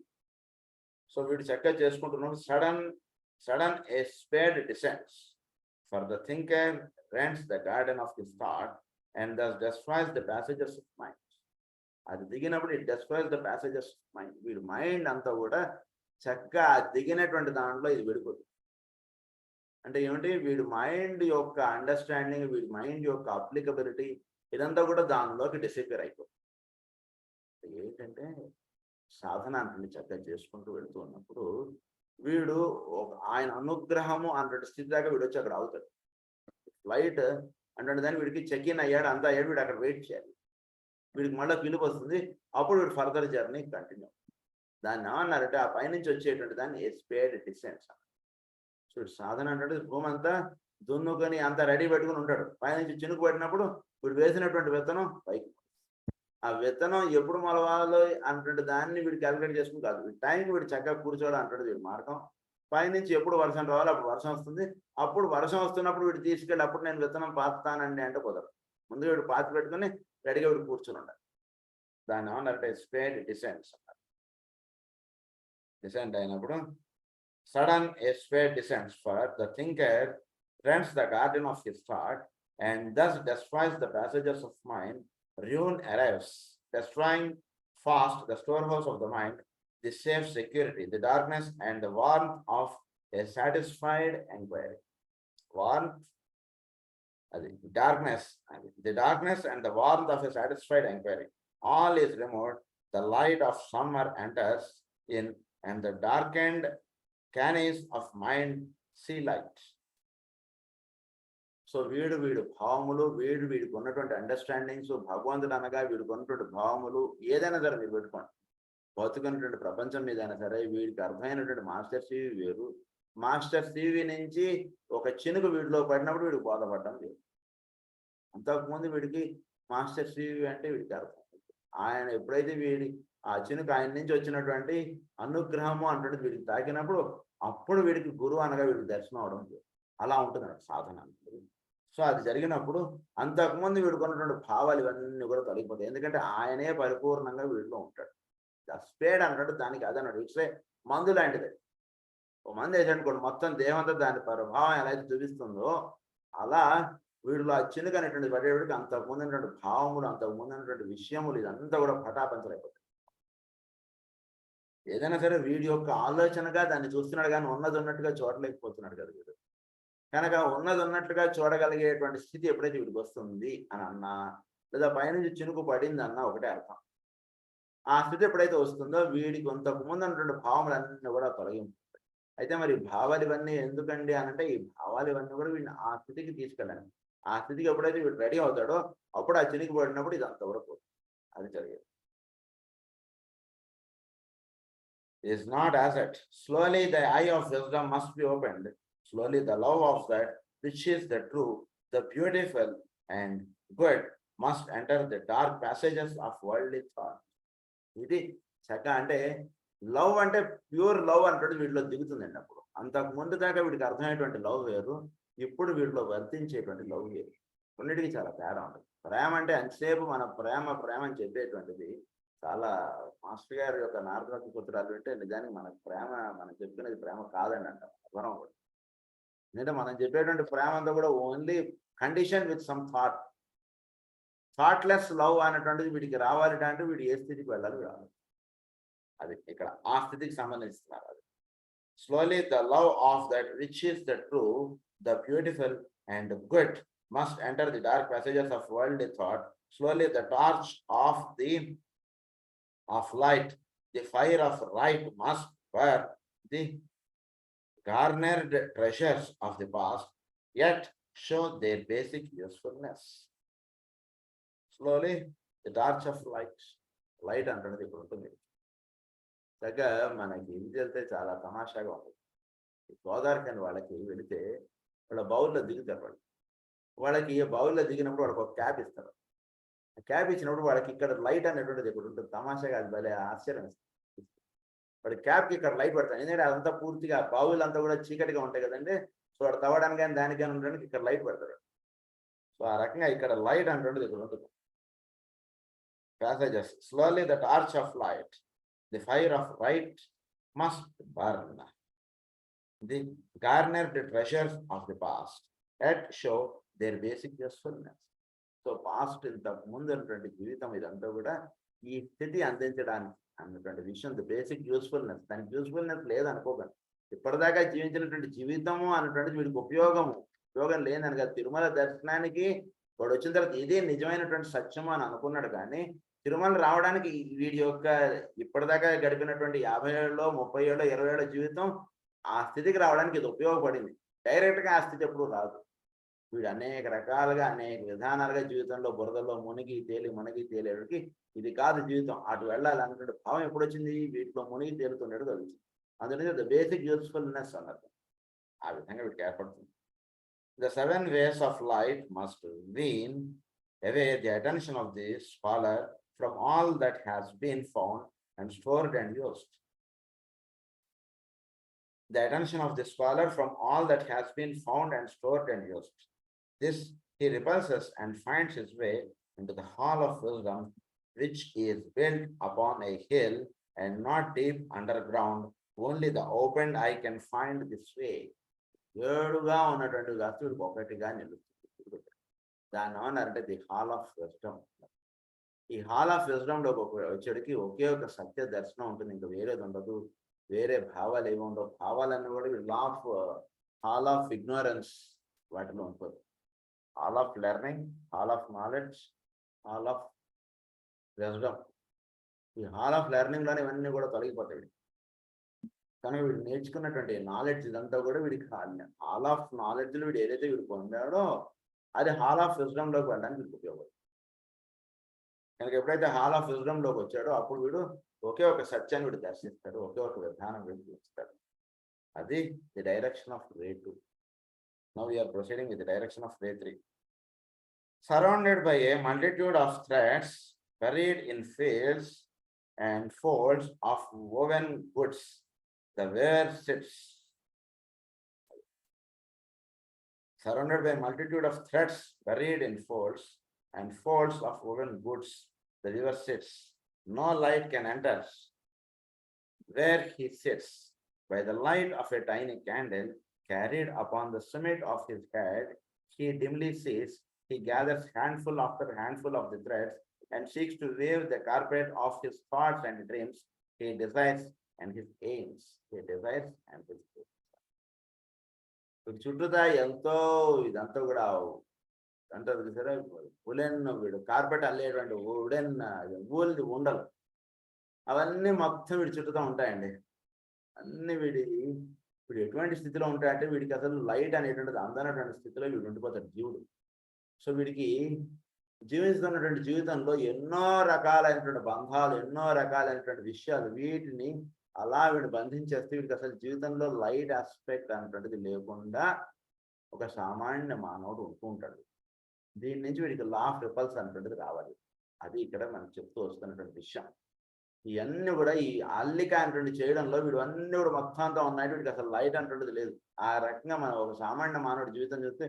సో వీడు చక్కగా చేసుకుంటున్నప్పుడు sudden a spade descends, for the thinker rents the garden of his thought and thus destroys the passages of mind. అది దిగినప్పుడు it destroys the passages of mind. వీడి మైండ్ అంతా కూడా చక్కగా దిగినటువంటి దాంట్లో ఇది విడిపోతుంది. అంటే ఏమిటి, వీడి మైండ్ యొక్క అండర్స్టాండింగ్, వీడి మైండ్ యొక్క అప్లికబిలిటీ ఇదంతా కూడా దానిలోకి డిసపియర్ అయిపోతుంది. ఏంటంటే సాధన అంటే చక్కగా చేసుకుంటూ వెళుతూ ఉన్నప్పుడు వీడు ఆయన అనుగ్రహము అన్నటువంటి స్థితి దాకా వీడు వచ్చి అక్కడ అవుతాడు. ఫ్లైట్ అంటే దాన్ని వీడికి చెక్ ఇన్ అయ్యాడు, అంతా అయ్యాడు, వీడు అక్కడ వెయిట్ చేయాలి. వీడికి మళ్ళీ పిలుపు వస్తుంది, అప్పుడు వీడు ఫర్దర్ జర్నీ కంటిన్యూ. దాన్ని ఏమన్నారంటే ఆ పైనుంచి వచ్చేటువంటి దాన్ని ఏ స్పేడ్ డిసెంట్స్. సో సాధన అంటే భూమి అంతా దున్నుకొని అంతా రెడీ పెట్టుకుని ఉంటాడు, పైనుంచి చినుకు పడినప్పుడు వీడు వేసినటువంటి విత్తనం పైకి, ఆ విత్తనం ఎప్పుడు మొలవాలో అన్నటువంటి దాన్ని వీడు క్యాలిక్యులేట్ చేసుకుని కాదు, వీడి టైంకి వీడు చక్కగా కూర్చోవడం అంటాడు వీడి మార్గం. పైనుంచి ఎప్పుడు వర్షం రావాలి అప్పుడు వర్షం వస్తుంది. అప్పుడు వర్షం వస్తున్నప్పుడు వీడు తీసుకెళ్ళి అప్పుడు నేను విత్తనం పాతానండి అంటే కుదరదు. ముందు వీడు పాతి పెట్టుకుని రెడీగా వీడు కూర్చుని ఉండాలి. దాన్ని ఏమన్నారంటే స్పేడ్ డిసెంట్స్ అన్నారు. డిసెంట్ అయినప్పుడు sudden a spade descends for the thinker rents the garden of his thought and thus destroys the passages of mind. Ruin arrives, destroying fast the storehouse of the mind, the safe security, the darkness and the warmth of a satisfied inquiry. Warmth, the darkness and the warmth of a satisfied inquiry. All is removed, the light of summer enters in, and the darkened canals of mind see light. So వీడు భావములు, వీడికి ఉన్నటువంటి understandings, భగవంతుడు అనగా వీడికి ఉన్నటువంటి భావములు ఏదైనా సరే మీరు పెట్టుకోండి. భౌతికమైనటువంటి ప్రపంచం మీదైనా సరే వీడికి అర్థమైనటువంటి మాస్టర్ సివి వేరు. మాస్టర్ సివి నుంచి ఒక చినుకు వీడిలో పడినప్పుడు వీడికి బోధపడడం లేదు. అంతకుముందు వీడికి మాస్టర్ సివి అంటే వీడికి అర్థం. ఆయన ఎప్పుడైతే వీడి ఆ చినుకు ఆయన నుంచి వచ్చినటువంటి అనుగ్రహము అంటే వీడికి తాకినప్పుడు అప్పుడు వీడికి గురువు అనగా వీడికి దర్శనం అవడం లేదు. అలా ఉంటుంది సాధన. సో అది జరిగినప్పుడు అంతకుముందు వీడుకున్నటువంటి భావాలు ఇవన్నీ కూడా తొలగిపోతాయి. ఎందుకంటే ఆయనే పరిపూర్ణంగా వీడిలో ఉంటాడు. స్పేడ్ అన్నట్టు దానికి అదన్నాడు. ఇట్స్ మందు లాంటిది. ఓ మందు వేసాడుకోండి, మొత్తం దేహంతో దాని ప్రభావం ఎలా అయితే చూపిస్తుందో అలా వీడిలో ఆ చినుకు అనేటువంటి పడేవాడికి అంతకుముందు ఉన్నటువంటి భావములు, అంతకుముందు ఉన్నటువంటి విషయములు ఇదంతా కూడా పటాపంచలైపోతాయి. ఏదైనా సరే వీడి యొక్క ఆలోచనగా దాన్ని చూస్తున్నాడు కానీ ఉన్నది ఉన్నట్టుగా చూడలేకపోతున్నాడు కదా వీడు. కనుక ఉన్నది ఉన్నట్లుగా చూడగలిగేటువంటి స్థితి ఎప్పుడైతే వీడికి వస్తుంది అని అన్నా, లేదా పైనుంచి చినుకు పడింది అన్నా ఒకటే అర్థం. ఆ స్థితి ఎప్పుడైతే వస్తుందో వీడికి కొంతకు ముందు అన్నటువంటి భావములన్నీ కూడా తొలగింపుతాయి. అయితే మరి భావాలు ఇవన్నీ ఎందుకండి అని అంటే, ఈ భావాలు ఇవన్నీ కూడా వీడిని ఆ స్థితికి తీసుకెళ్ళండి. ఆ స్థితికి ఎప్పుడైతే వీడు రెడీ అవుతాడో అప్పుడు ఆ చినుకు పడినప్పుడు ఇది అంతవరకు అది జరిగేది. Is not as it. Slowly the eye of wisdom must be opened. Slowly the love of that which is the true, the beautiful and good must enter the dark passages of worldly thought. ఇది చక్క అంటే love అంటే pure love అంటే వీటిలో దిగుతుందండి. అప్పుడు అంతకు ముందు దాకా వీడికి అర్థమయ్యేటువంటి లవ్ వేరు, ఇప్పుడు వీటిలో వర్తించేటువంటి లవ్ వేరు. రెండింటికి చాలా తేడా ఉంటుంది. ప్రేమ అంటే అంతసేపు మన ప్రేమ అని చెప్పేటువంటిది చాలా మాస్టర్ గారి యొక్క నారదత్వ పుత్రాలు అంటే నిజానికి మన ప్రేమ మనం చెప్పినది ప్రేమ కాదని అంటాం. వరం కూడా ఎందుకంటే మనం చెప్పేటువంటి ప్రేమ అంతా కూడా only condition with some thoughtless love అనేటువంటిది వీడికి రావాలి అంటే వీడు ఏ స్థితికి వెళ్ళాలి రావాలి. అది ఇక్కడ ఆ స్థితికి సంబంధిస్తున్నారు. అది slowly the love of that which is the true, the beautiful and good must enter the dark passages of world thought. Slowly the torch of light, the fire of right must burn the garnered treasures of the past, yet show their basic usefulness. Slowly, the torch of light అంటున్నది ఇప్పుడు ఉంటుంది. దగ్గర మనకి ఇది వెళ్తే చాలా తమాషాగా ఉంటుంది. గోదావరికని వాళ్ళకి వెళితే వాళ్ళ బౌల్లో దిగుతారు. వాళ్ళకి బౌల్లో దిగినప్పుడు వాళ్ళకి ఒక క్యాప్ ఇస్తారు. క్యాప్ ఇచ్చినప్పుడు వాళ్ళకి ఇక్కడ లైట్ అనేటువంటిది ఇక్కడ ఉంటుంది. తమాషాగా అది భలే ఆశ్చర్యం. వాడి క్యాప్కి ఇక్కడ లైట్ పడతాయి. ఎందుకంటే అదంతా పూర్తిగా బావులు అంతా కూడా చీకటిగా ఉంటాయి కదండి. సో వాడు తవ్వడానికి కానీ దానికి కానీ ఉండడానికి ఇక్కడ లైట్ పడతాడు. సో ఆ రకంగా ఇక్కడ లైట్ అనేటువంటిది ఇక్కడ ఉంటుంది. Passages slowly the torch of light, the fire of right must burn the garnered treasures of the past at show their basic usefulness. So past ఇంతకు ముందు ఉన్నటువంటి జీవితం ఇదంతా కూడా ఈ స్థితి అందించడానికి అన్నటువంటి విషయం, ది బేసిక్ యూస్ఫుల్నెస్. దానికి యూస్ఫుల్నెస్ లేదనుకోకండి. ఇప్పటిదాకా జీవించినటువంటి జీవితము అన్నటువంటిది వీడికి ఉపయోగం లేదని కదా. తిరుమల దర్శనానికి వాడు వచ్చిన తర్వాత ఇదే నిజమైనటువంటి సత్యము అని అనుకున్నాడు. కానీ తిరుమల రావడానికి వీడి యొక్క ఇప్పటిదాకా గడిపినటువంటి 50 ఏళ్ళలో 30 ఏళ్ళలో 20 ఏళ్ళ జీవితం ఆ స్థితికి రావడానికి ఇది ఉపయోగపడింది. డైరెక్ట్గా ఆ స్థితి ఎప్పుడు రాదు. వీడు అనేక రకాలుగా అనేక విధానాలుగా జీవితంలో బురదలో మునిగి తేలేడికి ఇది కాదు జీవితం, అటు వెళ్ళాలి అన్నటువంటి భావం ఎప్పుడు వచ్చింది? వీటిలో మునిగి తేలుతున్నాడు కలిసి. అందుకని ద బేసిక్ యూస్ఫుల్నెస్ అన్నది ఆ విధంగా వీటికి ఏర్పడుతుంది. The 7 ways of light must wean away the attention of the scholar from all that has been found and stored and used. the attention of the scholar from all that has been found and stored and used. This he repulses and finds his way into the hall of wisdom, which is built upon a hill and not deep underground. Only the opened eye can find this way. ఏడుగా ఉన్నటువంటి వస్తువుడు ఒకటిగా నిలుస్తుంది. దాని ఏమన్నారంటే the hall of wisdom. ఈ hall of wisdom లో వచ్చేటికి ఒకే ఒక సత్య దర్శనం ఉంటుంది, ఇంకా వేరేది ఉండదు, వేరే భావాలు ఏమి ఉండవు. భావాలన్నీ కూడా హాల్ ఆఫ్ ఇగ్నోరెన్స్ వాటిలో ఉంటుంది. Hall of learning, hall of knowledge, hall of wisdom. ఈ హాల్ ఆఫ్ లెర్నింగ్ లోనే ఇవన్నీ కూడా తొలగిపోతాయి. కానీ వీడు నేర్చుకున్నటువంటి నాలెడ్జ్ ఇదంతా కూడా వీడికి హాల్ ఆఫ్ నాలెడ్జ్ లో వీడు ఏదైతే వీడు పొందాడో అది హాల్ ఆఫ్ విజ్డమ్ లోకి వెళ్ళడానికి వీడికి ఉపయోగపడుతుంది. కనుక ఎప్పుడైతే హాల్ ఆఫ్ విజ్డమ్ లోకి వచ్చాడో అప్పుడు వీడు ఒకే ఒక సత్యాన్ని వీడు దర్శిస్తాడు, ఒకే ఒక విధానం వీడు చూస్తాడు. అది the direction of way 2. Now we are proceeding with the direction of way 3. Surrounded by a multitude of threads buried in fields and folds of woven goods, the wearer sits. Surrounded by a multitude of threads buried in folds and folds of woven goods, the wearer sits. No light can enter where he sits. By the light of a tiny candle carried upon the summit of his head, he dimly sees. He gathers handful after handful of the threads and seeks to weave the carpet of his thoughts and dreams. He desires and his aims. He desires and his aims. చుట్టూతా ఎంతో ఇదంతా కూడా అంటారు చూసారా, woollen వీడు carpet అల్లేటువంటి wooden ఊలిది ఉండలు అవన్నీ మొత్తం వీడి చుట్టూతా ఉంటాయండి. అన్ని వీడు ఎటువంటి స్థితిలో ఉంటాయంటే వీడికి అసలు లైట్ అనేటువంటిది అందనటువంటి స్థితిలో వీడు ఉండిపోతాడు జీవుడు. సో వీడికి జీవిస్తున్నటువంటి జీవితంలో ఎన్నో రకాలైనటువంటి బంధాలు, ఎన్నో రకాలైనటువంటి విషయాలు, వీటిని అలా వీడు బంధించేస్తే వీడికి అసలు జీవితంలో లైట్ ఆస్పెక్ట్ అనేటువంటిది లేకుండా ఒక సామాన్య మానవుడు ఉంటూ. దీని నుంచి వీడికి లా ఆఫ్ రిపల్స్ అనేటువంటిది రావాలి. అది ఇక్కడ మనకు చెప్తూ వస్తున్నటువంటి విషయం. ఇవన్నీ కూడా ఈ అల్లిక అనేటువంటి చేయడంలో వీడు అన్ని కూడా మొత్తం అంతా ఉన్నాయి, వీడికి అసలు లైట్ అనేటువంటిది లేదు. ఆ రకంగా మనం ఒక సామాన్య మానవుడి జీవితం చూస్తే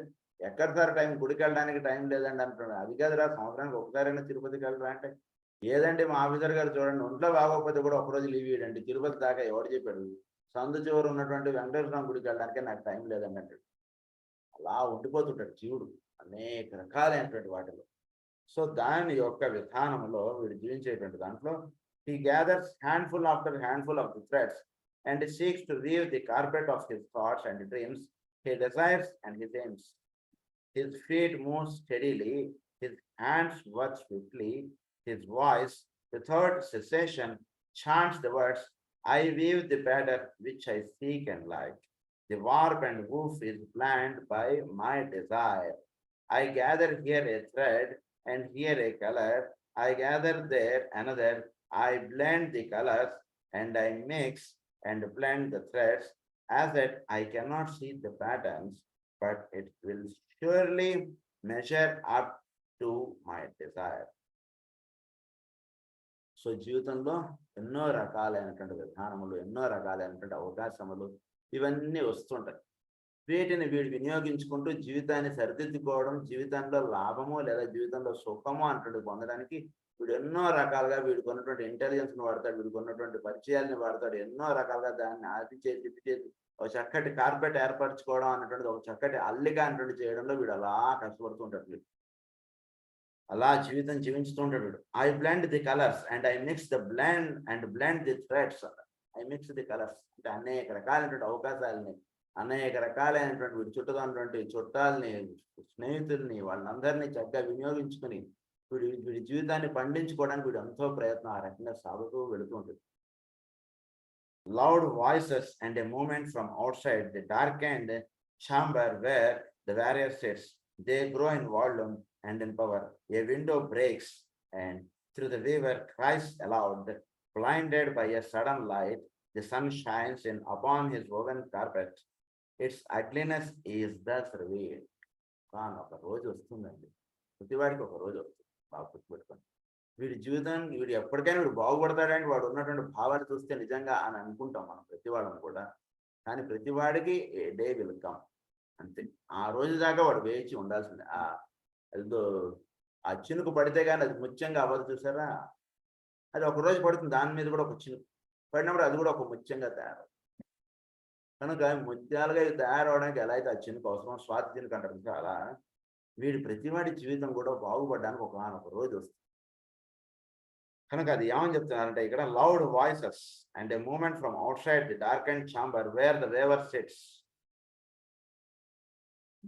ఎక్కడ సార్ టైం, గుడికి వెళ్ళడానికి టైం లేదండి అంటున్నాడు. అది కాదురా, సంవత్సరానికి ఒకసారైనా తిరుపతికి వెళ్ళరా అంటే, ఏదండి మా ఆఫీసర్ గారు చూడండి ఒంట్లో బాగోకపోతే కూడా ఒకరోజు లీవ్ ఇవ్వడండి, తిరుపతి దాకా ఎవరు చెప్పాడు, సందు చివరు ఉన్నటువంటి వెంకటేశ్వర గుడికి వెళ్ళడానికి నాకు టైం లేదండి అంటాడు. అలా ఉండిపోతుంటాడు జీవుడు అనేక రకాలైనటువంటి వాటిలో. సో దాని యొక్క విధానంలో వీడు జీవించేటువంటి దాంట్లో he gathers handful after handful of the threads and seeks to weave the carpet of his thoughts and dreams. He desires and his aims. His feet move steadily, his hands work swiftly, his voice, without cessation, chants the words, I weave the pattern which I seek and like. The warp and woof is planned by my desire. I gather here a thread and here a color. I gather there another. I blend the colors and I mix and blend the threads, as that I cannot see the patterns, but it will surely measure up to my desire. So జీవితంలో ఎన్నో రకాలైనటువంటి విధానములు, ఎన్నో రకాలైనటువంటి అవకాశములు ఇవన్నీ వస్తుంటాయి. వీటిని వీడు వినియోగించుకుంటూ జీవితాన్ని సరిదిద్దుకోవడం, జీవితంలో లాభము లేదా జీవితంలో సుఖము అంటూ పొందడానికి వీడు ఎన్నో రకాలుగా వీడికి ఉన్నటువంటి ఇంటెలిజెన్స్ని వాడతాడు, వీడికి ఉన్నటువంటి పరిచయాలని వాడతాడు, ఎన్నో రకాలుగా దాన్ని అది చేసి ఇది చేసి ఒక చక్కటి కార్పెట్ ఏర్పరచుకోవడం అన్నటువంటిది, ఒక చక్కటి అల్లిక అన్నటువంటి చేయడంలో వీడు అలా కష్టపడుతూ ఉంటాడు. అలా జీవితం జీవించుతూ ఉంటాడు వీడు. I blend the colours and I mix the threads. I mix the colours అంటే అనేక రకాలైనటువంటి అవకాశాలని, అనేక రకాలైనటువంటి వీడి చుట్టూ ఉన్నటువంటి చుట్టాలని, స్నేహితుల్ని, వాళ్ళందరినీ చక్కగా వినియోగించుకుని వీడి జీవితాన్ని పండించుకోవడానికి వీడు ఎంతో ప్రయత్నం ఆ రకంగా సాగుతూ వెళుతూ ఉంటుంది. Loud voices and a movement from outside the darkened chamber where the warrior sits. They grow in volume and in power. A window breaks, and through the weaver cries aloud. Blinded by a sudden light, the sun shines in upon his woven carpet. Its ugliness is thus revealed. ఒక రోజు వస్తుందండి, ప్రతివాడికి ఒక రోజు వస్తుంది. బాగా గుర్తుపెట్టుకోండి. వీడి జీవితానికి వీడు ఎప్పటికైనా వీడు బాగుపడతాడంటే వాడు ఉన్నటువంటి భావాన్ని చూస్తే నిజంగా అని అనుకుంటాం మనం ప్రతి వాళ్ళం కూడా. కానీ ప్రతి వాడికి ఏ డే విల్ కమ్ అంతే. ఆ రోజు దాకా వాడు వేచి ఉండాల్సిందే. ఏదో ఆ చినుకు పడితే కానీ అది ముత్యంగా అవ్వదు చూసారా? అది ఒక రోజు పడుతుంది, దాని మీద కూడా ఒక చినుకు పడినప్పుడు అది కూడా ఒక ముత్యంగా తయారు. కనుక ముత్యాలుగా తయారవడానికి ఎలా అయితే ఆ చినుకు అవసరం, స్వాతి చినుకు అంటారు కదా, అలా వీడి ప్రతివాడి జీవితం కూడా బాగుపడడానికి ఒక రోజు వస్తుంది. కనుక అది ఏమని చెప్తున్నారంటే ఇక్కడ, loud voices and a moment from outside the dark and chamber where the weaver sits,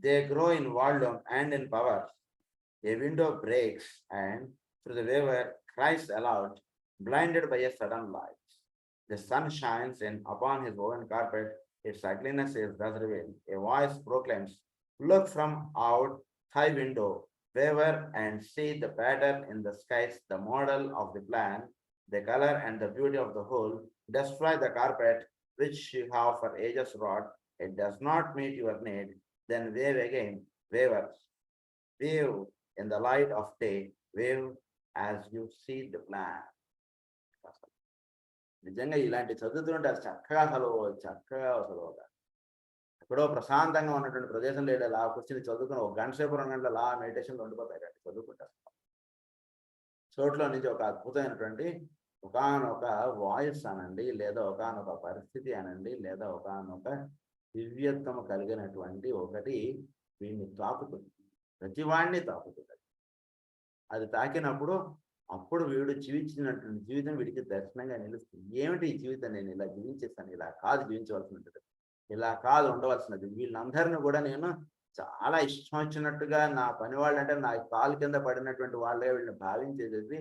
they grow in volume and in power. A window breaks and through the waver cries aloud, blinded by a sudden light. The sun shines in upon his woven carpet, its ugliness is thus revealed. A voice proclaims, look from out thy window, waver, and see the pattern in the skies, the model of the plan, the color and the beauty of the whole. Destroy the carpet which you have for ages wrought. It does not meet your need. Then wave again, waver, wave in the light of day, wave as you see the plan. నిజంగా ఇలాంటి చదువుతుంటే అది చక్కగా అసలు ఎక్కడో ప్రశాంతంగా ఉన్నటువంటి ప్రదేశంలో ఇలా కూర్చొని చదువుకుని ఒక గంట సేపు 2 గంటల మెడిటేషన్లో ఉండిపోతాయి కాబట్టి చదువుకుంటారు. చోట్లో నుంచి ఒక అద్భుతమైనటువంటి ఒకానొక వాయిస్ అనండి, లేదా ఒకానొక పరిస్థితి అనండి, లేదా ఒకానొక దివ్యత్వం కలిగినటువంటి ఒకటి వీడిని తాకుతుంది, ప్రతి వాడిని తాకుతుంది. అది తాకినప్పుడు అప్పుడు వీడు జీవించినటువంటి జీవితం వీడికి దర్శనంగా నిలుస్తుంది. ఏమిటి ఈ జీవితం, నేను ఇలా జీవించేస్తాను, ఇలా కాదు జీవించవలసినది, ఇలా కాదు ఉండవలసినది. వీళ్ళందరినీ కూడా నేను చాలా ఇష్టం వచ్చినట్టుగా నా పని వాళ్ళంటే నా కాలు కింద పడినటువంటి వాళ్ళే వీళ్ళని భావించేది.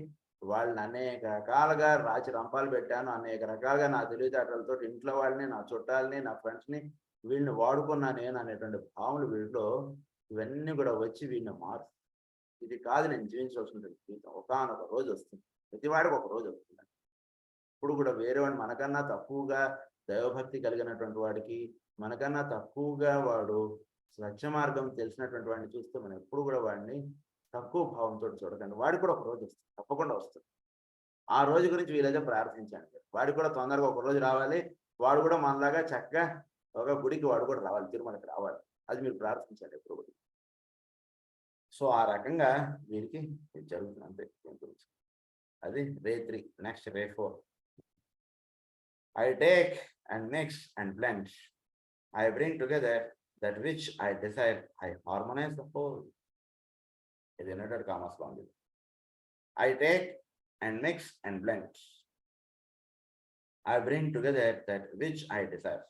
వాళ్ళని అనేక రకాలుగా రాచి రంపాలు పెట్టాను, అనేక రకాలుగా నా తెలివితేటలతో ఇంట్లో వాళ్ళని, నా చుట్టాలని, నా ఫ్రెండ్స్ని వీళ్ళని వాడుకున్నా నేను అనేటువంటి భావనలు వీళ్ళలో ఇవన్నీ కూడా వచ్చి వీళ్ళని మారు. ఇది కాదు నేను జీవించవలసిన జీవితం, ఒకానొక రోజు వస్తుంది, ప్రతివాడికి ఒక రోజు వస్తుంది. ఇప్పుడు కూడా వేరే వాడిని మనకన్నా తక్కువగా దైవభక్తి కలిగినటువంటి వాడికి, మనకన్నా తక్కువగా వాడు స్వచ్ఛ మార్గం తెలిసినటువంటి వాడిని చూస్తే మనం ఎప్పుడు కూడా వాడిని తక్కువ భావంతో చూడకండి. వాడికి కూడా ఒక రోజు వస్తుంది, తప్పకుండా వస్తుంది. ఆ రోజు గురించి వీలైతే ప్రార్థించండి. వాడికి కూడా తొందరగా ఒక రోజు రావాలి, వాడు కూడా మనలాగా చక్కగా ఒక గుడికి వాడు కూడా రావాలి, తిరుమలకి రావాలి. అది మీరు ప్రార్థించండి ఎప్పుడు కూడా. సో ఆ రకంగా వీరికి జరుగుతుంది అంతే. అది రే 3. Next ray 4. I take and mix and blend. I bring together that which I desire. I harmonize the whole. ఇది యునైటెడ్ కామర్స్ లో ఉంది. I take and mix and blend. I bring together that which I desire.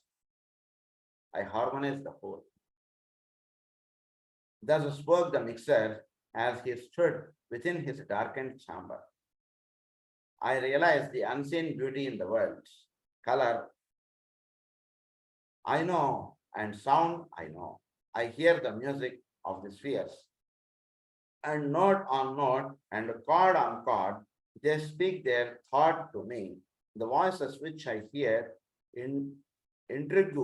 I harmonize the whole. Thus spoke the mixer as he stood within his darkened chamber. I realized the unseen beauty in the world. Color I know, and sound I know. I hear the music of the spheres. And note on note and chord on chord, they speak their thought to me. The voices which I hear intrigue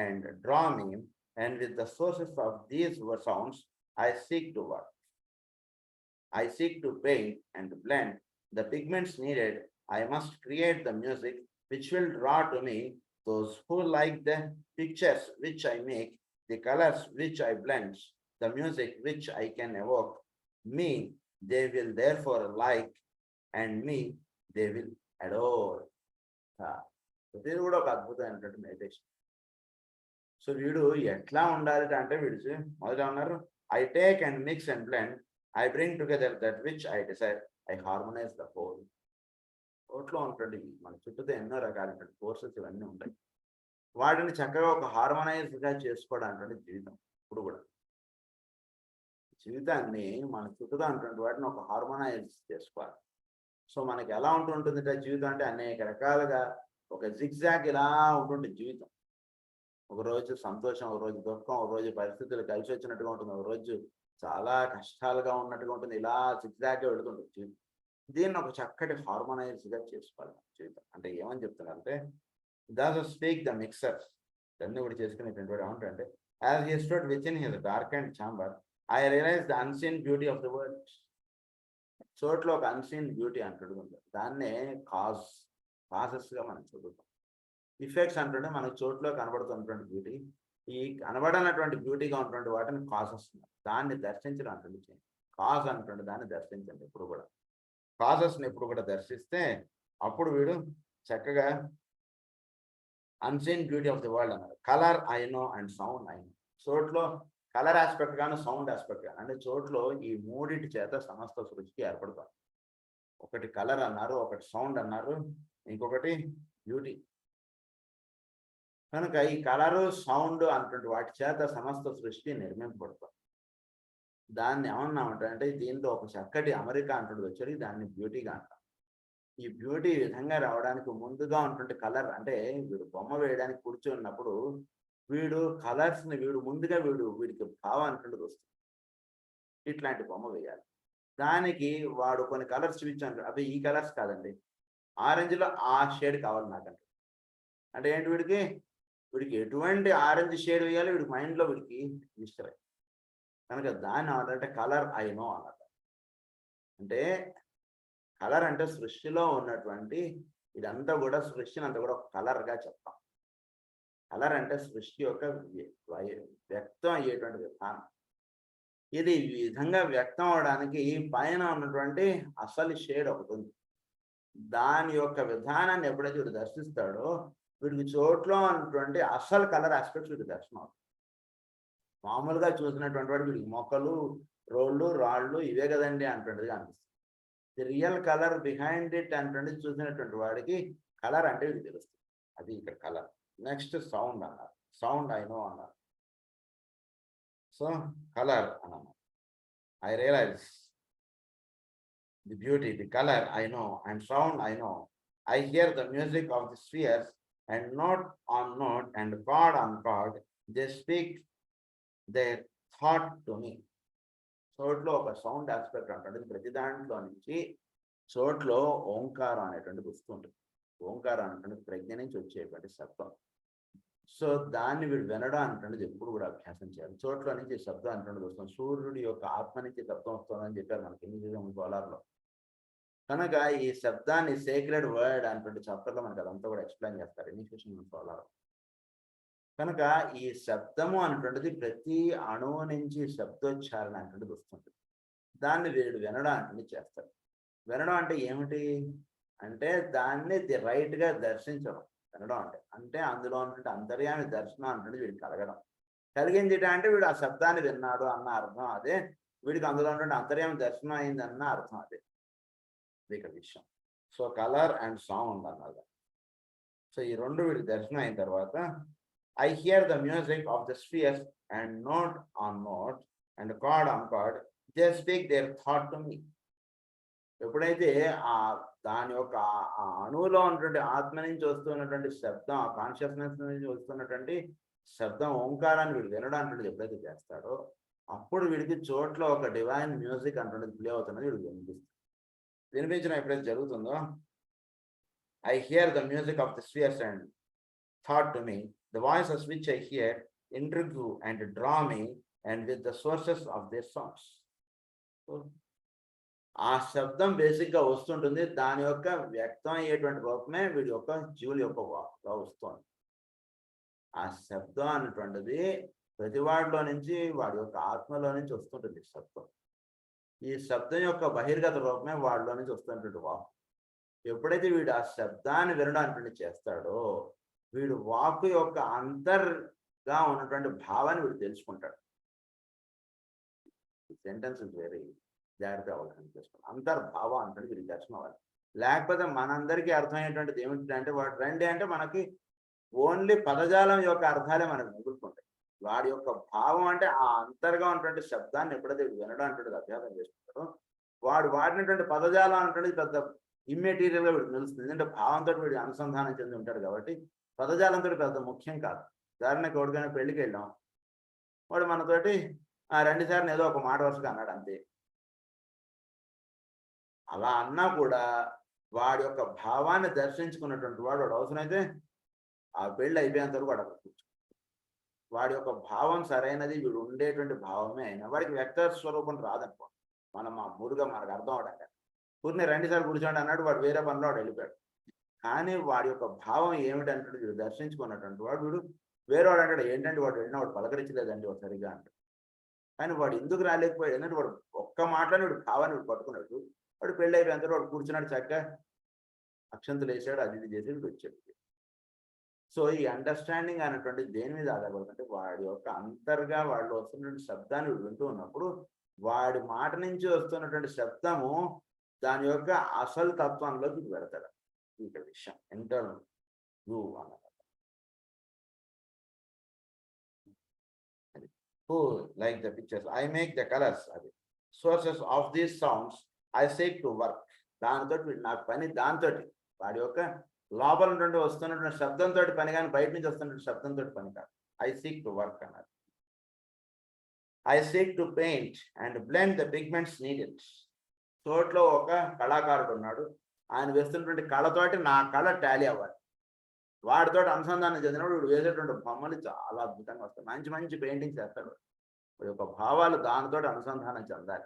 and draw me, and with the sources of these sounds, I seek to work. I seek to paint and to blend the pigments needed. I must create the music which will draw to me those who like the pictures which I make, the colors which I blend, the music which I can evoke. Me they will therefore like, and me they will adore. ఇది కూడా ఒక అద్భుతమైనటువంటి meditation. So వీడు ఎట్లా ఉండాలి అంటే వీడు మొదట ఉన్నారు, I take and mix and blend, I bring together that which I desire, I harmonize the whole. కోట్లో ఉంటుంది మన చుట్టూతో ఎన్నో రకాలైనటువంటి కోర్సెస్ ఇవన్నీ ఉంటాయి. వాటిని చక్కగా ఒక హార్మోనైజ్గా చేసుకోవడానికి జీవితం. ఇప్పుడు కూడా జీవితాన్ని మన చుట్టూతో ఉన్నటువంటి వాటిని ఒక హార్మోనైజ్ చేసుకోవాలి. సో మనకి ఎలా ఉంటుంటుంది జీవితం అంటే అనేక రకాలుగా ఒక జిగ్జాగ్ ఇలా ఉంటుంది జీవితం. ఒకరోజు సంతోషం, ఒకరోజు దుఃఖం, ఒకరోజు పరిస్థితులు కలిసి వచ్చినట్టుగా ఉంటుంది, ఒకరోజు చాలా కష్టాలుగా ఉన్నట్టుగా ఉంటుంది. ఇలా జిగ్జాగ్గా వెళుతుంటుంది జీవితం. దీన్ని ఒక చక్కటి హార్మోనైజ్గా చేసుకోవాలి జీవితం. అంటే ఏమని చెప్తున్నారంటే, దాస్ స్పీక్ ద మిక్సర్స్ ఇవన్నీ కూడా చేసుకునేటువంటి ఏమంటారంటే, as he stood within his dark and chamber, I realise the unseen beauty of the world. చోట్లో ఒక అన్సీన్ బ్యూటీ అంటాడు, దాన్నే కాజెస్గా మనం చదువుతాం. ఇఫెక్ట్స్ అంటుంటే మనకు చోట్లో కనబడుతున్నటువంటి బ్యూటీ, ఈ కనబడనటువంటి బ్యూటీగా ఉన్నటువంటి వాటిని కాజెస్, దాన్ని దర్శించడం అంటుంది. కాజ్ అంటుండే దాన్ని దర్శించండి ఎప్పుడు కూడా. కాజెస్ని ఎప్పుడు కూడా దర్శిస్తే అప్పుడు వీడు చక్కగా unseen beauty of the world అన్నారు. Colour I know and sound I know. చోట్లో కలర్ ఆస్పెక్ట్ గాను సౌండ్ ఆస్పెక్ట్ గాను, అంటే చోట్లో ఈ మూడింటి చేత సమస్త సృష్టి ఏర్పడుతుంది. ఒకటి కలర్ అన్నారు, ఒకటి సౌండ్ అన్నారు, ఇంకొకటి బ్యూటీ. కనుక ఈ కలరు సౌండ్ అన్నటువంటి వాటి చేత సమస్త సృష్టి నిర్మింపబడుతుంది. దాన్ని ఏమన్నామంటే అంటే దీంట్లో ఒక చక్కటి అమెరికా అంటుంది వచ్చి దాన్ని బ్యూటీగా అంటాం. ఈ బ్యూటీ ఈ విధంగా రావడానికి ముందుగా ఉన్నటువంటి కలర్, అంటే వీడు బొమ్మ వేయడానికి కూర్చున్నప్పుడు వీడు కలర్స్ని ముందుగా వీడికి భావానికి వస్తుంది, ఇట్లాంటి బొమ్మ వేయాలి. దానికి వాడు కొన్ని కలర్స్ చూపించాను, అవి ఈ కలర్స్ కాదండి, ఆరెంజ్లో ఆ షేడ్ కావాలి నాకంటే. అంటే ఏంటి వీడికి ఎటువంటి ఆరెంజ్ షేడ్ వేయాలి వీడికి మైండ్లో వీడికి ఇష్టమే. కనుక దాన్ని అంటే కలర్ ఐ నో అన్నమాట. అంటే కలర్ అంటే సృష్టిలో ఉన్నటువంటి ఇదంతా కూడా సృష్టిని అంతా కూడా ఒక కలర్గా చెప్తాం. కలర్ అంటే సృష్టి యొక్క వ్యక్తం అయ్యేటువంటి విధానం. ఇది ఈ విధంగా వ్యక్తం అవడానికి పైన ఉన్నటువంటి అసలు షేడ్ ఒకటి ఉంది. దాని యొక్క విధానాన్ని ఎప్పుడైతే వీడు దర్శిస్తాడో వీడికి చోట్లో ఉన్నటువంటి అసలు కలర్ ఆస్పెక్ట్స్ వీడికి దర్శనం అవుతుంది. మామూలుగా చూసినటువంటి వాడు వీడికి మొక్కలు, రోళ్ళు, రాళ్ళు ఇవే కదండి అంటుండేది అనిపిస్తుంది. The real colour behind it అంటుండేది చూసినటువంటి వాడికి కలర్ అంటే వీడికి తెలుస్తుంది. అది ఇక్కడ కలర్. నెక్స్ట్ సౌండ్ అన్నారు. సౌండ్ ఐ నో అన్నారు. సో కలర్ అన్నమాట. I realise the beauty, the colour I know and sound I know. I hear the music of the spheres, and note on note and chord on chord, they speak their thought to me. చోట్లో ఒక sound aspect అంటుంది. ప్రతి దాంట్లో నుంచి చోట్లో ఓంకారం అనేటువంటిది వస్తుంటుంది. ఓంకారం అనేటువంటి ప్రజ్ఞ నుంచి వచ్చేటువంటి శబ్దం. సో దాన్ని వీడు వినడం అనేటువంటిది ఎప్పుడు కూడా అభ్యాసం చేయాలి. చోట్ల నుంచి శబ్దం అనేటువంటిది వస్తుంది. సూర్యుడి యొక్క ఆత్మ నుంచి శబ్దం వస్తుందని చెప్పారు మనకి ఎన్ని గోళాల్లో. కనుక ఈ శబ్దాన్ని సేక్రెడ్ వర్డ్ అనేటువంటి చాప్టర్లో మనకి అదంతా కూడా ఎక్స్ప్లెయిన్ చేస్తారు ఇనిషియేషన్ ఫాలో. కనుక ఈ శబ్దము అనేటువంటిది ప్రతి అణువు నుంచి శబ్దోచ్చారణ అనేటువంటిది వస్తుంది. దాన్ని వీడు వినడం అనేటువంటిది చేస్తాడు. వినడం అంటే ఏమిటి అంటే దాన్ని రైట్గా దర్శించడం. వినడం అంటే అందులో ఉన్నటువంటి అంతర్యామి దర్శనం అనేటువంటిది వీడికి కలగడం. కలిగింది అంటే వీడు ఆ శబ్దాన్ని విన్నాడు అన్న అర్థం అదే, వీడికి అందులో ఉన్నటువంటి అంతర్యామి దర్శనం అయిందన్న అర్థం అదే ఇక్కడ విషయం. సో కలర్ అండ్ సౌండ్ అన్నది. సో ఈ రెండు వీడికి దర్శనం అయిన తర్వాత I hear the music of the spheres and note on note and chord on chord, they speak their thought to me. ఎప్పుడైతే దాని యొక్క ఆ అణువులో ఉన్నటువంటి ఆత్మ నుంచి వస్తున్నటువంటి శబ్దం, ఆ కాన్షియస్నెస్ నుంచి వస్తున్నటువంటి శబ్దం, ఓంకారాన్ని వీడు వినడానికి ఎప్పుడైతే చేస్తాడో అప్పుడు వీడికి చోట్ల ఒక డివైన్ మ్యూజిక్ అంటున్నది ప్లే అవుతున్నది వీడికి వినిపిస్తుంది. వినిపించడం ఎప్పుడైతే జరుగుతుందో I hear the music of the spheres and thought to me, the voices which I hear intrigue and draw me and with the sources of their songs. ఆ శబ్దం బేసిక్గా వస్తుంటుంది. దాని యొక్క వ్యక్తం అయ్యేటువంటి రూపమే వీడి యొక్క జీవుల యొక్క వాక్గా వస్తుంది. ఆ శబ్దం అనేటువంటిది ప్రతి వాడిలో నుంచి వాడి యొక్క ఆత్మలో నుంచి వస్తుంటుంది శబ్దం. ఈ శబ్దం యొక్క బహిర్గత రూపమే వాడిలో నుంచి వస్తున్నటువంటి వాక్. ఎప్పుడైతే వీడు ఆ శబ్దాన్ని వినడానికి చేస్తాడో వీడు వాక్ యొక్క అంతర్గా ఉన్నటువంటి భావాన్ని వీడు తెలుసుకుంటాడు. సెంటెన్స్ ఇస్ వెరీ జాగ్రత్త అవ్వాలని చేసుకోవాలి. అంతర్భావం అంటే వీడికి దర్శనం అవ్వాలి. లేకపోతే మనందరికీ అర్థమయ్యేటువంటిది ఏమిటంటే వాడు రండి అంటే మనకి ఓన్లీ పదజాలం యొక్క అర్థాలే మనకు మిగులుతుంటాయి. వాడి యొక్క భావం అంటే ఆ అంతర్గా ఉన్నటువంటి శబ్దాన్ని ఎప్పుడైతే వినడం అంటే అభ్యాసం చేసుకుంటాడో వాడు వాడినటువంటి పదజాలం అనేటువంటిది పెద్ద ఇమ్మెటీరియల్గా వీడికి నిలుస్తుంది. ఎందుకంటే భావంతో వీడు అనుసంధానం చెంది ఉంటాడు కాబట్టి పదజాలంతో పెద్ద ముఖ్యం కాదు. ఉదాహరణకి ఎవరికైనా పెళ్లికి వెళ్ళాం, వాడు మనతోటి 2 సార్లు ఏదో ఒక మాట వరుసగా అన్నాడు అంతే. అలా అన్నా కూడా వాడి యొక్క భావాన్ని దర్శించుకున్నటువంటి వాడు అవసరమైతే ఆ పెళ్ళి అయిపోయేంత వరకు వాడు కూర్చో. వాడి యొక్క భావం సరైనది, వీడు ఉండేటువంటి భావమే అయినా వాడికి వ్యక్త స్వరూపం రాదనుకో. మనం ఆ మురుగా మనకు అర్థం అవడానికి పూర్తి 2 సార్లు కూర్చోండి అన్నాడు, వాడు వేరే పనిలో వాడు వెళ్ళిపోయాడు. కానీ వాడి యొక్క భావం ఏమిటంటే వీడు దర్శించుకున్నటువంటి వాడు వీడు వేరేవాడు అంటాడు ఏంటంటే వాడు వెళ్ళిన వాడు పలకరించలేదండి వాడు సరిగా అంటాడు. కానీ వాడు ఎందుకు రాలేకపోయాడు ఏంటంటే వాడు ఒక్క మాటలోనే వాడు భావాన్ని వాడు పట్టుకున్నాడు. వాడు పెళ్ళి అయిపోయిన వాడు కూర్చున్నాడు చక్కగా అక్షంతలు వేసాడు అది ఇది చేసి వీడు వచ్చాడు. సో ఈ అండర్స్టాండింగ్ అనేటువంటి దేని మీద ఆధారపడుతుంటే వాడి యొక్క అంతర్గా వాళ్ళు వస్తున్నటువంటి శబ్దాన్ని వీడు వింటూ ఉన్నప్పుడు వాడి మాట నుంచి వస్తున్నటువంటి శబ్దము దాని యొక్క అసలు తత్వంలోకి వెళతాడు. ఇక్కడ విషయం ఇంటర్నల్ వ్యూ అన్నమాట. Who like the pictures? I make the colors. Sources of these sounds I seek to work. దాంతో నాకు పని దాంతో వాడి యొక్క లోపల నుండి వస్తున్నటువంటి శబ్దంతో పని కానీ బయట నుంచి వస్తున్నటువంటి శబ్దంతో పని కాదు. I seek to work అన్నారు. I seek to paint and blend the pigments needed. తోటలో ఒక కళాకారుడు ఉన్నాడు. ఆయన వేస్తున్నటువంటి కళతోటి నా కళ టాలీ అవ్వాలి. వాడితో అనుసంధానం చెందినప్పుడు వీడు వేసేటువంటి బొమ్మలు చాలా అద్భుతంగా వస్తాయి. మంచి మంచి పెయింటింగ్స్ వేస్తాడు. వాడి యొక్క భావాలు దానితో అనుసంధానం చెందాలి.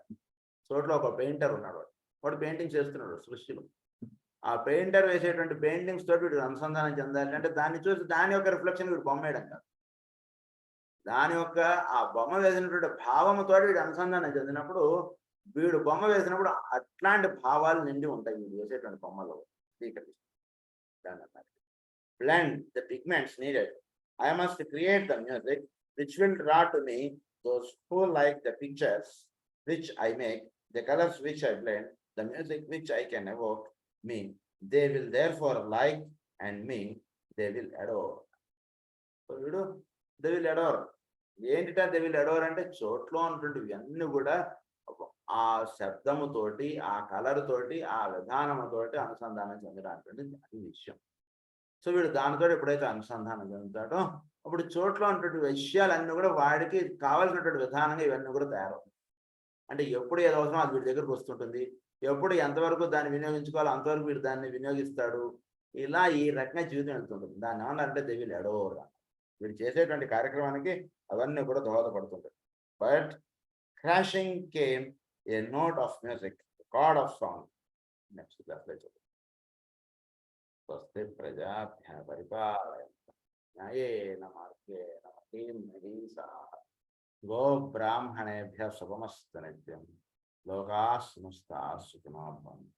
తోటలో ఒక పెయింటర్ ఉన్నాడు. వాడు పెయింటింగ్స్ వేస్తున్నాడు సృష్టిలో. ఆ పెయింటర్ వేసేటువంటి పెయింటింగ్స్ తోటి వీడు అనుసంధానం చెందాలి అంటే దాన్ని చూసి దాని యొక్క రిఫ్లెక్షన్ వీడు బొమ్మ వేయడం కాదు. దాని యొక్క ఆ బొమ్మ వేసినటువంటి భావంతో వీడు అనుసంధానం చెందినప్పుడు వీడు బొమ్మ వేసినప్పుడు అట్లాంటి భావాలు నిండి ఉంటాయి వీడు వేసేటువంటి బొమ్మలో. Blend the pigments needed. I must create the music which will draw to me those who like the pictures which I make, the colors which I blend, the music which I can evoke me. They will therefore like and me they will adore. So they will adore. ఏంటిటా they will adore అంటే చోట్లో ఉన్నటువంటి ఇవన్నీ కూడా ఆ శబ్దముతోటి ఆ colour తోటి ఆ విధానముతోటి అనుసంధానం చెందడానికి అది విషయం. సో వీడు దానితో ఎప్పుడైతే అనుసంధానం చెందుతాడో అప్పుడు చోట్ల ఉన్నటువంటి విషయాలన్నీ కూడా వాడికి కావాల్సినటువంటి విధానంగా ఇవన్నీ కూడా తయారవుతాయి. అంటే ఎప్పుడు ఏదో అవసరం అది వీడి దగ్గరకు వస్తుంటుంది. ఎప్పుడు ఎంతవరకు దాన్ని వినియోగించుకోవాలో అంతవరకు వీడు దాన్ని వినియోగిస్తాడు. ఇలా ఈ రకంగా జీవితం వెళ్తుంటుంది. దాన్ని ఏమన్నారంటే దే విల్ అడోర్. వీడు చేసేటువంటి కార్యక్రమానికి అవన్నీ కూడా దోహదపడుతుంటాయి. But crashing came a note of music, a chord of song. Next class later. Swasti prajabhya paripalaya nyayena margena matim nahisa go brahmanebhya subhamastha nityam lokas samastah sukhino bhavantu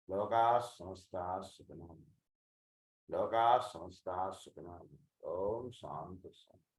lokas samastah sukhino bhavantu lokas samastah sukhino bhavantu. Om Shanti Shanti.